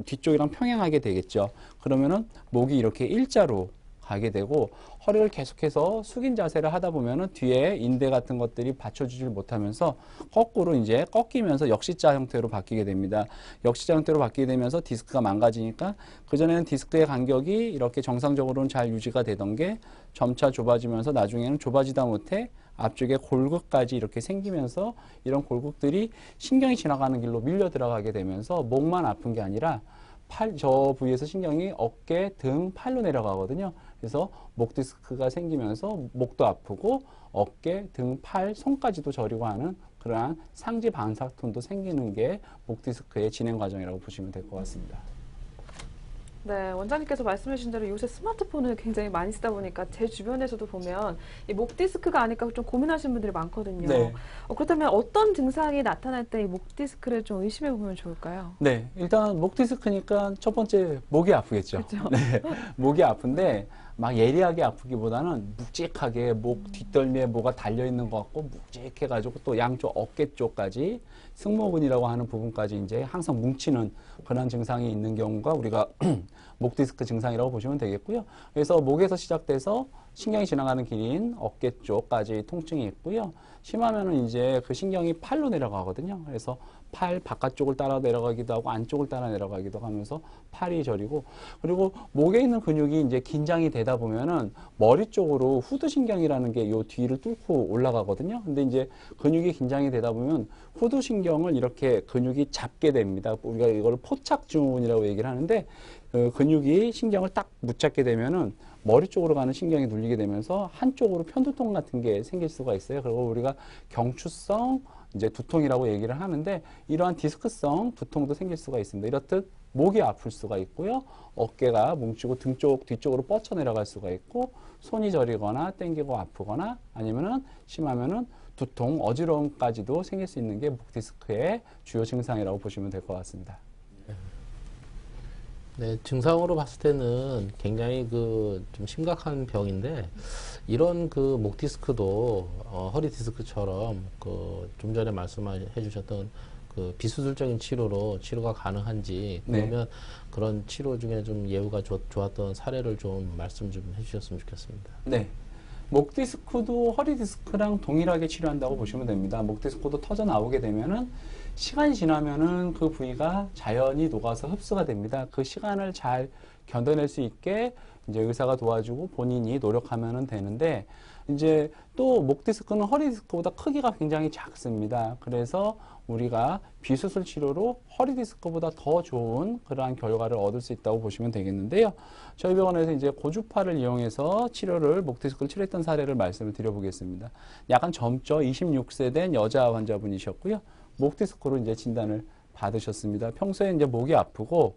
뒤쪽이랑 평행하게 되겠죠. 그러면은 목이 이렇게 일자로 가게 되고 허리를 계속해서 숙인 자세를 하다 보면은 뒤에 인대 같은 것들이 받쳐주질 못하면서 거꾸로 이제 꺾이면서 역시자 형태로 바뀌게 됩니다. 역시자 형태로 바뀌게 되면서 디스크가 망가지니까 그전에는 디스크의 간격이 이렇게 정상적으로는 잘 유지가 되던 게 점차 좁아지면서 나중에는 좁아지다 못해 앞쪽에 골극까지 이렇게 생기면서 이런 골극들이 신경이 지나가는 길로 밀려 들어가게 되면서 목만 아픈 게 아니라 저 부위에서 신경이 어깨, 등, 팔로 내려가거든요. 그래서 목 디스크가 생기면서 목도 아프고 어깨, 등, 팔, 손까지도 저리고 하는 그러한 상지 반사통도 생기는 게 목 디스크의 진행 과정이라고 보시면 될 것 같습니다. 네, 원장님께서 말씀해 주신 대로 요새 스마트폰을 굉장히 많이 쓰다 보니까 제 주변에서도 보면 이 목 디스크가 아닐까 좀 고민하시는 분들이 많거든요. 네. 그렇다면 어떤 증상이 나타날 때 이 목 디스크를 좀 의심해 보면 좋을까요? 네, 일단 목 디스크니까 첫 번째 목이 아프겠죠. 그렇죠. 네, 목이 아픈데 막 예리하게 아프기보다는 묵직하게 목 뒷덜미에 뭐가 달려 있는 것 같고 묵직해가지고 또 양쪽 어깨 쪽까지 승모근이라고 하는 부분까지 이제 항상 뭉치는 그런 증상이 있는 경우가 우리가 목 디스크 증상이라고 보시면 되겠고요. 그래서 목에서 시작돼서 신경이 지나가는 길인 어깨 쪽까지 통증이 있고요. 심하면은 이제 그 신경이 팔로 내려가거든요. 그래서 팔 바깥쪽을 따라 내려가기도 하고 안쪽을 따라 내려가기도 하면서 팔이 저리고, 그리고 목에 있는 근육이 이제 긴장이 되다 보면은 머리 쪽으로 후두신경이라는 게 요 뒤를 뚫고 올라가거든요. 근데 이제 근육이 긴장이 되다 보면 후두신경을 이렇게 근육이 잡게 됩니다. 우리가 이걸 포착증후군이라고 얘기를 하는데, 그 근육이 신경을 딱 붙잡게 되면은 머리 쪽으로 가는 신경이 눌리게 되면서 한쪽으로 편두통 같은 게 생길 수가 있어요. 그리고 우리가 경추성 이제 두통이라고 얘기를 하는데, 이러한 디스크성 두통도 생길 수가 있습니다. 이렇듯 목이 아플 수가 있고요. 어깨가 뭉치고 등 쪽, 뒤쪽으로 뻗쳐 내려갈 수가 있고, 손이 저리거나 땡기고 아프거나 아니면은 심하면은 두통, 어지러움까지도 생길 수 있는 게 목 디스크의 주요 증상이라고 보시면 될 것 같습니다. 네, 증상으로 봤을 때는 굉장히 좀 심각한 병인데, 이런 목 디스크도 허리 디스크처럼 좀 전에 말씀해 주셨던 비수술적인 치료가 가능한지, 그러면 네. 그런 치료 중에 좀 예후가 좋았던 사례를 좀 말씀 좀 해주셨으면 좋겠습니다. 네. 목 디스크도 허리 디스크랑 동일하게 치료한다고 보시면 됩니다. 목 디스크도 터져 나오게 되면은 시간이 지나면은 그 부위가 자연히 녹아서 흡수가 됩니다. 그 시간을 잘 견뎌낼 수 있게 이제 의사가 도와주고 본인이 노력하면은 되는데, 이제 또 목 디스크는 허리 디스크보다 크기가 굉장히 작습니다. 그래서 우리가 비수술 치료로 허리 디스크보다 더 좋은 그러한 결과를 얻을 수 있다고 보시면 되겠는데요. 저희 병원에서 이제 고주파를 이용해서 목 디스크를 치료했던 사례를 말씀을 드려보겠습니다. 약간 젊죠. 26세 된 여자 환자분이셨고요. 목 디스크로 이제 진단을 받으셨습니다. 평소에 이제 목이 아프고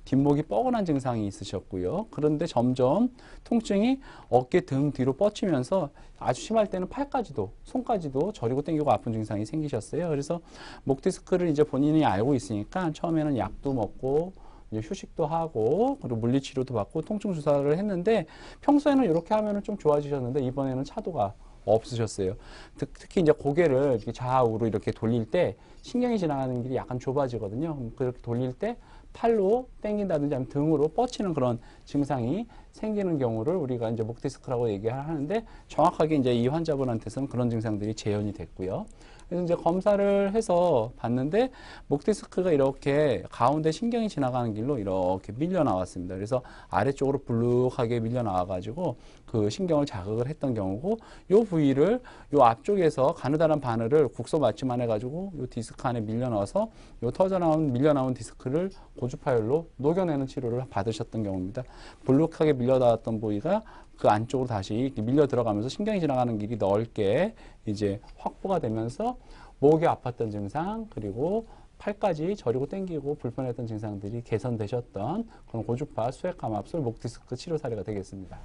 뒷목이 뻐근한 증상이 있으셨고요. 그런데 점점 통증이 어깨 등 뒤로 뻗치면서 아주 심할 때는 팔까지도, 손까지도 저리고 당기고 아픈 증상이 생기셨어요. 그래서 목 디스크를 이제 본인이 알고 있으니까 처음에는 약도 먹고 이제 휴식도 하고 그리고 물리치료도 받고 통증 주사를 했는데, 평소에는 이렇게 하면은 좀 좋아지셨는데 이번에는 차도가 없으셨어요. 특히 이제 고개를 이렇게 좌우로 이렇게 돌릴 때 신경이 지나가는 길이 약간 좁아지거든요. 그렇게 돌릴 때 팔로 당긴다든지 아니면 등으로 뻗치는 그런 증상이 생기는 경우를 우리가 이제 목 디스크라고 얘기하는데, 정확하게 이제 이 환자분한테서는 그런 증상들이 재현이 됐고요. 그래서 이제 검사를 해서 봤는데 목 디스크가 이렇게 가운데 신경이 지나가는 길로 이렇게 밀려 나왔습니다. 그래서 아래쪽으로 불룩하게 밀려 나와가지고 그 신경을 자극을 했던 경우고, 요 부위를 요 앞쪽에서 가느다란 바늘을 국소 마취만 해가지고 요 디스크 안에 밀려 나와서 요 밀려 나온 디스크를 고주파열로 녹여내는 치료를 받으셨던 경우입니다. 불룩하게 밀려 나왔던 부위가 그 안쪽으로 다시 이렇게 밀려 들어가면서 신경이 지나가는 길이 넓게 이제 확보가 되면서 목이 아팠던 증상, 그리고 팔까지 저리고 당기고 불편했던 증상들이 개선되셨던 그런 고주파 수액감압술 목 디스크 치료 사례가 되겠습니다.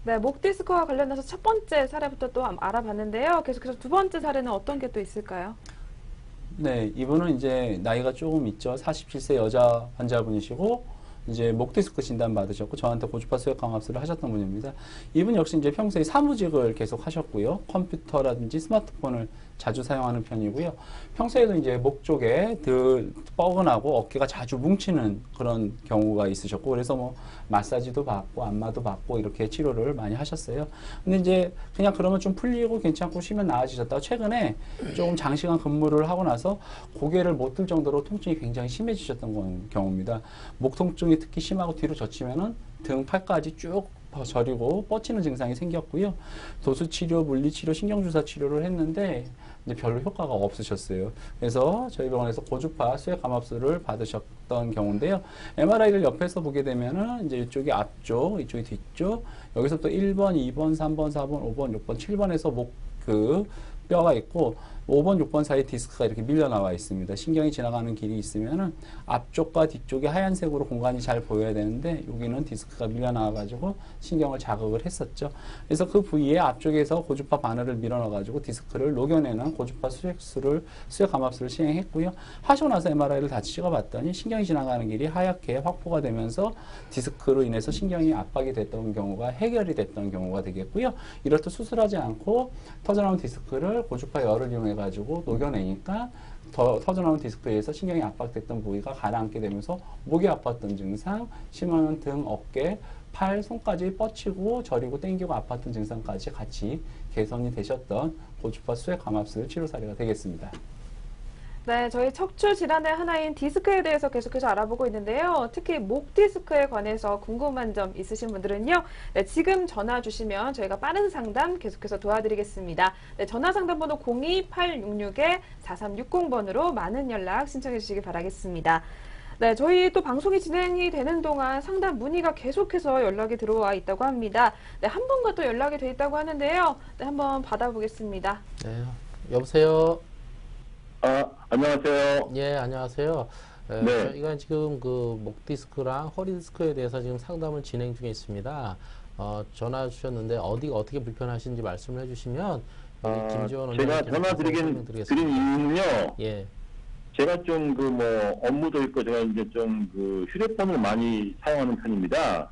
네, 목 디스크와 관련해서 첫 번째 사례부터 또 알아봤는데요. 계속해서 두 번째 사례는 어떤 게 또 있을까요? 네, 이분은 이제 나이가 조금 있죠. 47세 여자 환자분이시고 이제 목 디스크 진단 받으셨고 저한테 고주파 수액 감압술을 하셨던 분입니다. 이분 역시 이제 평소에 사무직을 계속 하셨고요. 컴퓨터라든지 스마트폰을 자주 사용하는 편이고요. 평소에도 이제 목 쪽에 늘 뻐근하고 어깨가 자주 뭉치는 그런 경우가 있으셨고, 그래서 뭐 마사지도 받고 안마도 받고 이렇게 치료를 많이 하셨어요. 근데 이제 그냥 그러면 좀 풀리고 괜찮고 쉬면 나아지셨다가 최근에 조금 장시간 근무를 하고 나서 고개를 못 들 정도로 통증이 굉장히 심해지셨던 경우입니다. 목 통증이 특히 심하고 뒤로 젖히면은 등 팔까지 쭉 저리고 뻗치는 증상이 생겼고요. 도수치료, 물리치료, 신경주사 치료를 했는데 이제 별로 효과가 없으셨어요. 그래서 저희 병원에서 고주파 수액 감압술을 받으셨던 경우인데요. MRI를 옆에서 보게 되면은 이제 이쪽이 앞쪽, 이쪽이 뒤쪽, 여기서 또 1번, 2번, 3번, 4번, 5번, 6번, 7번에서 목 뼈가 있고 5번, 6번 사이 디스크가 이렇게 밀려 나와 있습니다. 신경이 지나가는 길이 있으면은 앞쪽과 뒤쪽이 하얀색으로 공간이 잘 보여야 되는데 여기는 디스크가 밀려 나와 가지고 신경을 자극을 했었죠. 그래서 그 부위에 앞쪽에서 고주파 바늘을 밀어 넣어 가지고 디스크를 녹여내는 고주파 수액 감압술을 시행했고요. 하시고 나서 MRI를 다시 찍어 봤더니 신경이 지나가는 길이 하얗게 확보가 되면서 디스크로 인해서 신경이 압박이 됐던 경우가 해결이 됐던 경우가 되겠고요. 이럴 때 수술하지 않고 터져나온 디스크를 고주파 열을 이용해 가지고 녹여내니까 터져나온 디스크에 의해서 신경이 압박됐던 부위가 가라앉게 되면서 목이 아팠던 증상, 심하면 등, 어깨, 팔, 손까지 뻗치고 저리고 땡기고 아팠던 증상까지 같이 개선이 되셨던 고주파 수액 감압술 치료 사례가 되겠습니다. 네, 저희 척추 질환의 하나인 디스크에 대해서 계속해서 알아보고 있는데요. 특히 목 디스크에 관해서 궁금한 점 있으신 분들은요. 네, 지금 전화 주시면 저희가 빠른 상담 계속해서 도와드리겠습니다. 네, 전화 상담 번호 02866-4360번으로 많은 연락 신청해 주시기 바라겠습니다. 네, 저희 또 방송이 진행이 되는 동안 상담 문의가 계속해서 연락이 들어와 있다고 합니다. 네, 한 번과 또 연락이 돼 있다고 하는데요. 네, 한번 받아보겠습니다. 네, 여보세요. 안녕하세요. 예, 안녕하세요. 네. 저희가 지금 그 목 디스크랑 허리 디스크에 대해서 지금 상담을 진행 중에 있습니다. 전화 주셨는데 어디가 어떻게 불편하신지 말씀을 해주시면 여기 김지원 제가 원장님께 전화 드린 이유는요. 예, 제가 좀 그 뭐 업무도 있고 제가 이제 좀 그 휴대폰을 많이 사용하는 편입니다.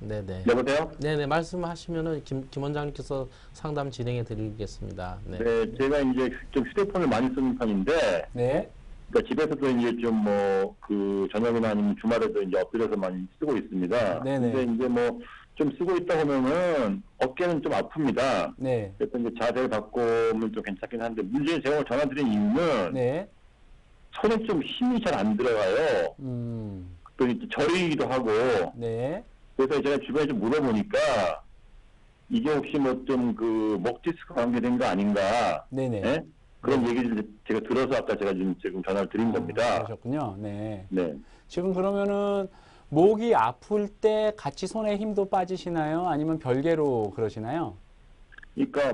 네네. 여보세요? 네네, 말씀하시면은 김 원장님께서 상담 진행해 드리겠습니다. 네. 네, 제가 이제 좀 휴대폰을 많이 쓰는 편인데, 네. 그러니까 집에서도 이제 좀 뭐 그 저녁이나 아니면 주말에도 이제 엎드려서 많이 쓰고 있습니다. 네네. 근데 이제 뭐 좀 쓰고 있다 보면은 어깨는 좀 아픕니다. 네. 그래서 이제 자세를 바꾸면 좀 괜찮긴 한데 문제는 제가 오늘 전화드린 이유는 네. 손에 좀 힘이 잘 안 들어가요. 또 이제 저리기도 하고. 네. 그래서 제가 주변에 좀 물어보니까 이게 혹시 뭐 좀 그 목 디스크 관계된 거 아닌가? 네네. 예? 그런 얘기를 제가 들어서 아까 제가 지금 전화를 드린 겁니다. 그러셨군요. 네. 네. 지금 그러면은 목이 아플 때 같이 손에 힘도 빠지시나요? 아니면 별개로 그러시나요? 그러니까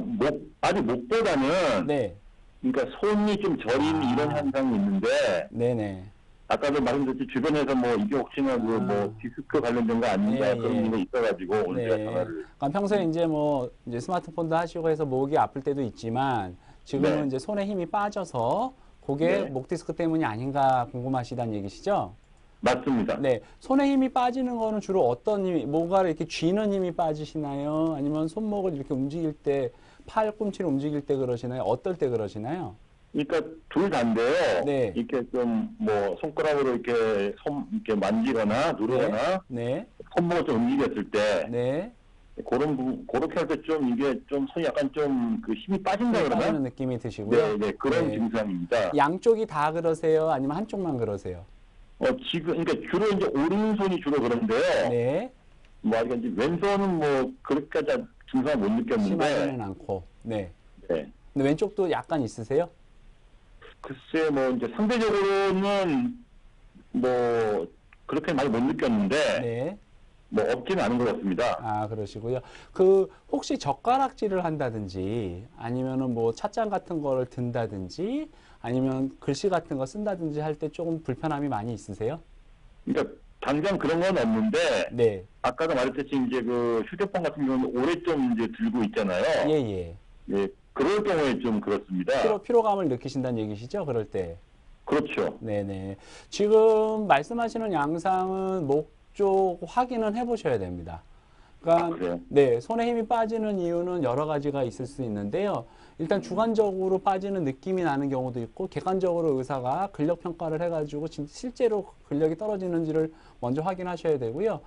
아직 목보다는 네. 그러니까 손이 좀 저린 이런 현상이 있는데 네네. 아까도 말씀드렸듯이 주변에서 뭐 이게 혹시나 그 뭐 디스크 관련된 거 아닌가 예, 그런 예. 얘기가 있어가지고 오늘 제가 전화를. 그러니까 평소에 이제 뭐 이제 스마트폰도 하시고 해서 목이 아플 때도 있지만 지금은 네. 이제 손에 힘이 빠져서 그게 네. 목 디스크 때문이 아닌가 궁금하시다는 얘기시죠? 맞습니다. 네. 손에 힘이 빠지는 거는 주로 어떤 힘이, 뭔가를 이렇게 쥐는 힘이 빠지시나요? 아니면 손목을 이렇게 움직일 때, 팔꿈치를 움직일 때 그러시나요? 어떨 때 그러시나요? 그러니까 둘 다인데요. 네. 이렇게 좀 뭐 손가락으로 이렇게 이렇게 만지거나 누르거나 네. 손목을 좀 움직였을 때 네. 그렇게 할 때 좀 이게 좀 손이 약간 좀 그 힘이 빠진다 그러나? 빠지는 느낌이 드시고요. 네, 그런 네. 증상입니다. 양쪽이 다 그러세요? 아니면 한쪽만 그러세요? 지금 그러니까 주로 이제 오른손이 주로 그런데요. 네. 뭐 아직 이제 왼손은 뭐 그렇게까지 증상을 못 느꼈는데. 심하지는 않고. 네. 네. 근데 왼쪽도 약간 있으세요? 글쎄 뭐 이제 상대적으로는 뭐 그렇게 많이 못 느꼈는데 네. 뭐 없지는 않은 것 같습니다. 아, 그러시고요. 그 혹시 젓가락질을 한다든지 아니면은 뭐 찻잔 같은 거를 든다든지 아니면 글씨 같은 거 쓴다든지 할 때 조금 불편함이 많이 있으세요? 그러니까 당장 그런 건 없는데 네. 아까도 말했듯이 이제 그 휴대폰 같은 경우는 오래 좀 이제 들고 있잖아요. 예, 예. 예, 그럴 경우에 좀 그렇습니다. 피로감을 느끼신다는 얘기시죠? 그럴 때. 그렇죠. 네네. 지금 말씀하시는 양상은 목 쪽 확인은 해보셔야 됩니다. 그러니까 그래요? 네, 손에 힘이 빠지는 이유는 여러 가지가 있을 수 있는데요. 일단 주관적으로 빠지는 느낌이 나는 경우도 있고 객관적으로 의사가 근력 평가를 해가지고 실제로 근력이 떨어지는지를 먼저 확인하셔야 되고요.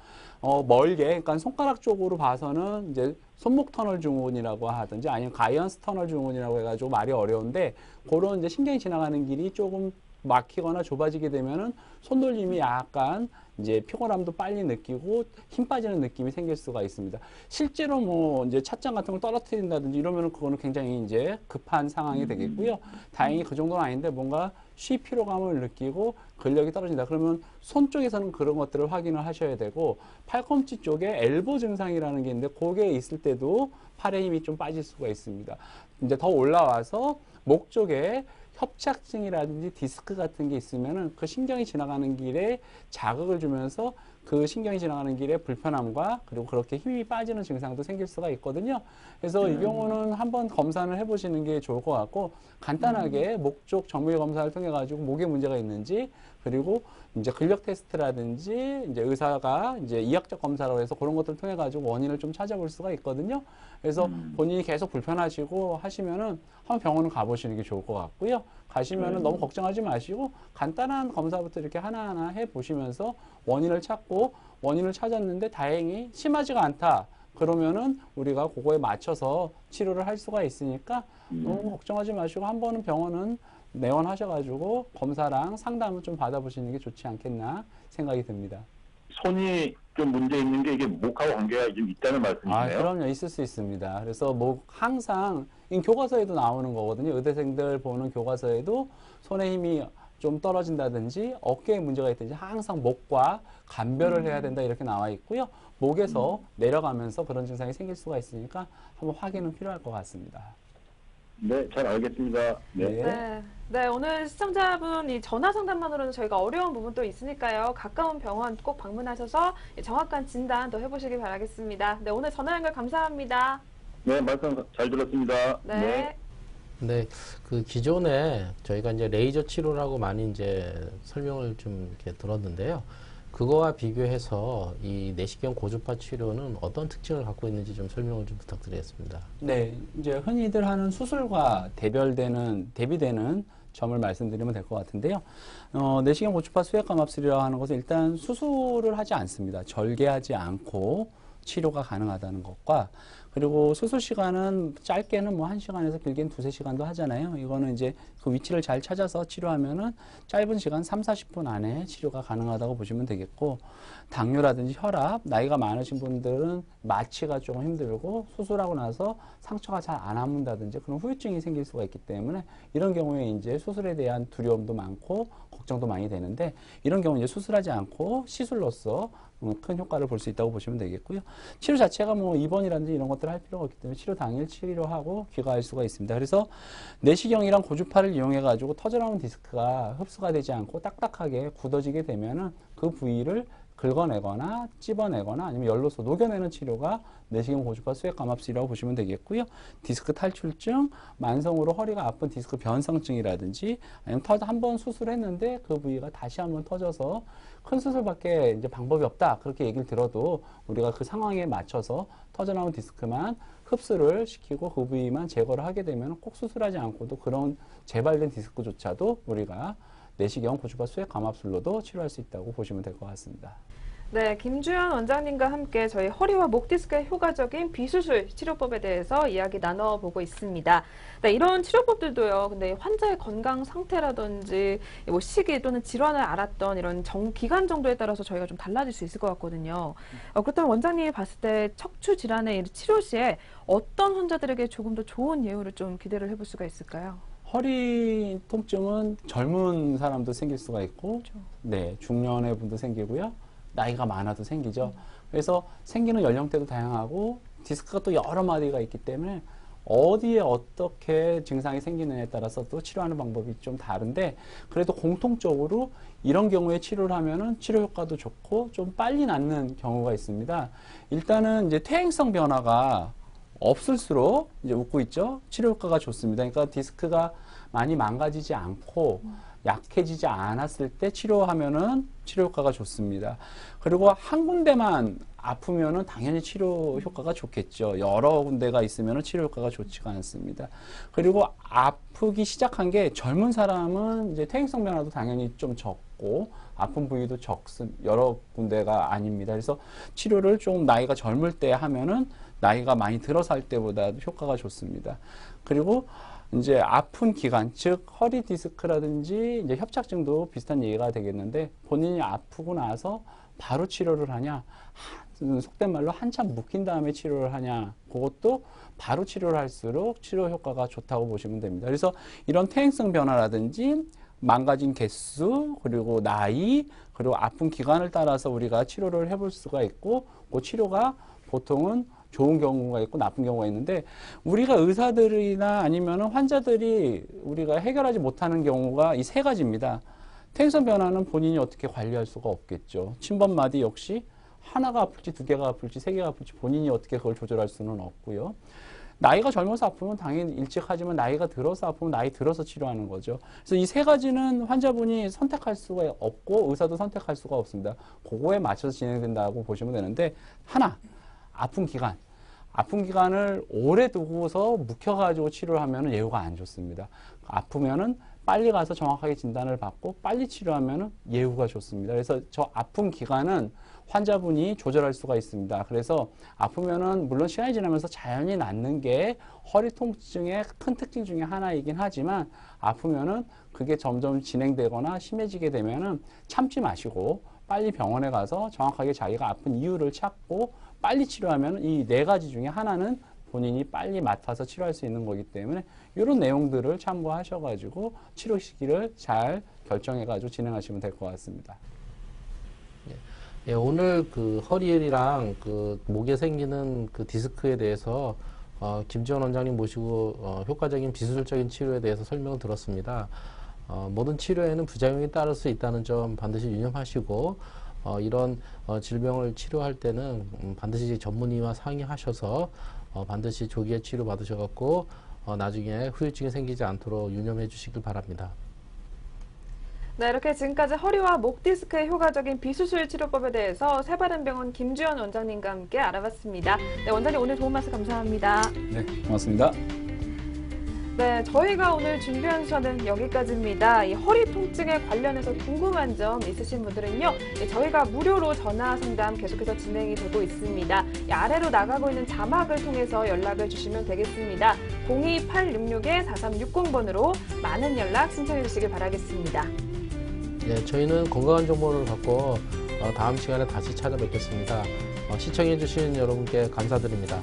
멀게, 그러니까 손가락 쪽으로 봐서는 이제 손목 터널 증후군이라고 하든지 아니면 가이언스 터널 증후군이라고 해가지고 말이 어려운데 그런 이제 신경이 지나가는 길이 조금 막히거나 좁아지게 되면은 손돌림이 약간 이제 피곤함도 빨리 느끼고 힘 빠지는 느낌이 생길 수가 있습니다. 실제로 뭐 이제 찻잔 같은 걸 떨어뜨린다든지 이러면은 그거는 굉장히 이제 급한 상황이 되겠고요. 다행히 그 정도는 아닌데 뭔가 쉬 피로감을 느끼고 근력이 떨어진다. 그러면 손 쪽에서는 그런 것들을 확인을 하셔야 되고 팔꿈치 쪽에 엘보 증상이라는 게 있는데 그게 있을 때도 팔에 힘이 좀 빠질 수가 있습니다. 이제 더 올라와서 목 쪽에 협착증이라든지 디스크 같은 게 있으면은 그 신경이 지나가는 길에 자극을 주면서 그 신경이 지나가는 길에 불편함과 그리고 그렇게 힘이 빠지는 증상도 생길 수가 있거든요. 그래서 이 경우는 한번 검사를 해보시는 게 좋을 것 같고 간단하게 목 쪽 정밀 검사를 통해 가지고 목에 문제가 있는지 그리고 이제 근력 테스트라든지 이제 의사가 이제 이학적 검사라고 해서 그런 것들을 통해 가지고 원인을 좀 찾아볼 수가 있거든요. 그래서 본인이 계속 불편하시고 하시면은 한번 병원을 가보시는 게 좋을 것 같고요. 가시면은 너무 걱정하지 마시고 간단한 검사부터 이렇게 하나하나 해 보시면서 원인을 찾고 원인을 찾았는데 다행히 심하지가 않다. 그러면은 우리가 그거에 맞춰서 치료를 할 수가 있으니까 너무 걱정하지 마시고 한 번은 병원은 내원하셔가지고 검사랑 상담을 좀 받아보시는 게 좋지 않겠나 생각이 듭니다. 손이 좀 문제 있는 게 이게 목하고 관계가 좀 있다는 말씀이시네요? 그럼요. 있을 수 있습니다. 그래서 목 항상 이 교과서에도 나오는 거거든요. 의대생들 보는 교과서에도 손에 힘이 좀 떨어진다든지 어깨에 문제가 있든지 항상 목과 간별을 해야 된다 이렇게 나와 있고요. 목에서 내려가면서 그런 증상이 생길 수가 있으니까 한번 확인은 필요할 것 같습니다. 네, 잘 알겠습니다. 네. 네, 오늘 시청자분 이 전화 상담만으로는 저희가 어려운 부분도 있으니까요. 가까운 병원 꼭 방문하셔서 정확한 진단 더 해보시길 바라겠습니다. 네, 오늘 전화 연결 감사합니다. 네, 말씀 잘 들었습니다. 네. 네, 그 기존에 저희가 이제 레이저 치료라고 많이 이제 설명을 좀 이렇게 들었는데요. 그거와 비교해서 이 내시경 고주파 치료는 어떤 특징을 갖고 있는지 좀 설명을 좀 부탁드리겠습니다. 네, 이제 흔히들 하는 수술과 대비되는 점을 말씀드리면 될 것 같은데요. 내시경 고주파 수액감압술이라고 하는 것은 일단 수술을 하지 않습니다. 절개하지 않고 치료가 가능하다는 것과 그리고 수술 시간은 짧게는 뭐 1시간에서 길게는 2-3시간도 하잖아요. 이거는 이제 그 위치를 잘 찾아서 치료하면은 짧은 시간 3-40분 안에 치료가 가능하다고 보시면 되겠고 당뇨라든지 혈압, 나이가 많으신 분들은 마취가 조금 힘들고 수술하고 나서 상처가 잘 안 아문다든지 그런 후유증이 생길 수가 있기 때문에 이런 경우에 이제 수술에 대한 두려움도 많고 걱정도 많이 되는데 이런 경우 이제 수술하지 않고 시술로서 큰 효과를 볼 수 있다고 보시면 되겠고요. 치료 자체가 뭐 입원이라든지 이런 것들을 할 필요가 없기 때문에 치료 당일 치료하고 귀가할 수가 있습니다. 그래서 내시경이랑 고주파를 이용해 가지고 터져나온 디스크가 흡수가 되지 않고 딱딱하게 굳어지게 되면은 그 부위를 긁어내거나 찝어내거나 아니면 열로서 녹여내는 치료가 내시경 고주파 수액감압술이라고 보시면 되겠고요. 디스크 탈출증, 만성으로 허리가 아픈 디스크 변성증이라든지 아니면 한번 수술했는데 그 부위가 다시 한번 터져서 큰 수술밖에 이제 방법이 없다. 그렇게 얘기를 들어도 우리가 그 상황에 맞춰서 터져나온 디스크만 흡수를 시키고 그 부위만 제거를 하게 되면 꼭 수술하지 않고도 그런 재발된 디스크조차도 우리가 내시경 고주파 수액감압술로도 치료할 수 있다고 보시면 될 것 같습니다. 네, 김주현 원장님과 함께 저희 허리와 목 디스크의 효과적인 비수술 치료법에 대해서 이야기 나눠보고 있습니다. 네, 이런 치료법들도요, 근데 환자의 건강 상태라든지 뭐 시기 또는 질환을 알았던 이런 기간 정도에 따라서 저희가 좀 달라질 수 있을 것 같거든요. 그렇다면 원장님이 봤을 때 척추 질환의 치료 시에 어떤 환자들에게 조금 더 좋은 예후를 좀 기대를 해볼 수가 있을까요? 허리 통증은 젊은 사람도 생길 수가 있고, 그렇죠. 네, 중년의 분도 생기고요. 나이가 많아도 생기죠. 그래서 생기는 연령대도 다양하고 디스크가 또 여러 마디가 있기 때문에 어디에 어떻게 증상이 생기느냐에 따라서 또 치료하는 방법이 좀 다른데 그래도 공통적으로 이런 경우에 치료를 하면은 치료 효과도 좋고 좀 빨리 낫는 경우가 있습니다. 일단은 이제 퇴행성 변화가 없을수록 이제 웃고 있죠. 치료 효과가 좋습니다. 그러니까 디스크가 많이 망가지지 않고 약해지지 않았을 때 치료하면은 치료 효과가 좋습니다. 그리고 한 군데만 아프면은 당연히 치료 효과가 좋겠죠. 여러 군데가 있으면은 치료 효과가 좋지가 않습니다. 그리고 아프기 시작한 게 젊은 사람은 이제 퇴행성 변화도 당연히 좀 적고 아픈 부위도 여러 군데가 아닙니다. 그래서 치료를 좀 나이가 젊을 때 하면은 나이가 많이 들어서 할 때보다 효과가 좋습니다. 그리고 이제 아픈 기간, 즉 허리 디스크라든지 이제 협착증도 비슷한 얘기가 되겠는데 본인이 아프고 나서 바로 치료를 하냐, 속된 말로 한참 묵힌 다음에 치료를 하냐, 그것도 바로 치료를 할수록 치료 효과가 좋다고 보시면 됩니다. 그래서 이런 퇴행성 변화라든지 망가진 개수, 그리고 나이, 그리고 아픈 기간을 따라서 우리가 치료를 해볼 수가 있고, 그 치료가 보통은 좋은 경우가 있고 나쁜 경우가 있는데, 우리가 의사들이나 아니면 환자들이 우리가 해결하지 못하는 경우가 이 세 가지입니다. 퇴행성 변화는 본인이 어떻게 관리할 수가 없겠죠. 침범마디 역시 하나가 아플지 두 개가 아플지 세 개가 아플지 본인이 어떻게 그걸 조절할 수는 없고요. 나이가 젊어서 아프면 당연히 일찍 하지만 나이가 들어서 아프면 나이 들어서 치료하는 거죠. 그래서 이 세 가지는 환자분이 선택할 수가 없고 의사도 선택할 수가 없습니다. 그거에 맞춰서 진행된다고 보시면 되는데, 하나, 아픈 기간. 아픈 기간을 오래 두고서 묵혀가지고 치료를 하면 예후가 안 좋습니다. 아프면은 빨리 가서 정확하게 진단을 받고 빨리 치료하면 예후가 좋습니다. 그래서 저 아픈 기간은 환자분이 조절할 수가 있습니다. 그래서 아프면은 물론 시간이 지나면서 자연히 낫는 게 허리 통증의 큰 특징 중에 하나이긴 하지만, 아프면은 그게 점점 진행되거나 심해지게 되면은 참지 마시고 빨리 병원에 가서 정확하게 자기가 아픈 이유를 찾고 빨리 치료하면 이 네 가지 중에 하나는 본인이 빨리 맡아서 치료할 수 있는 거기 때문에 이런 내용들을 참고하셔가지고 치료 시기를 잘 결정해가지고 진행하시면 될 것 같습니다. 예, 오늘 그 허리랑 그 목에 생기는 그 디스크에 대해서 김지원 원장님 모시고 효과적인 비수술적인 치료에 대해서 설명을 들었습니다. 모든 치료에는 부작용이 따를 수 있다는 점 반드시 유념하시고, 이런 질병을 치료할 때는 반드시 전문의와 상의하셔서 반드시 조기에 치료 받으셔갖고 나중에 후유증이 생기지 않도록 유념해 주시길 바랍니다. 네, 이렇게 지금까지 허리와 목 디스크의 효과적인 비수술 치료법에 대해서 새바른병원 김주현 원장님과 함께 알아봤습니다. 네, 원장님 오늘 좋은 말씀 감사합니다. 네, 고맙습니다. 네, 저희가 오늘 준비한 시간은 여기까지입니다. 이 허리 통증에 관련해서 궁금한 점 있으신 분들은요, 저희가 무료로 전화 상담 계속해서 진행이 되고 있습니다. 이 아래로 나가고 있는 자막을 통해서 연락을 주시면 되겠습니다. 02866-4360번으로 많은 연락 신청해 주시길 바라겠습니다. 네, 저희는 건강한 정보를 갖고 다음 시간에 다시 찾아뵙겠습니다. 시청해 주신 여러분께 감사드립니다.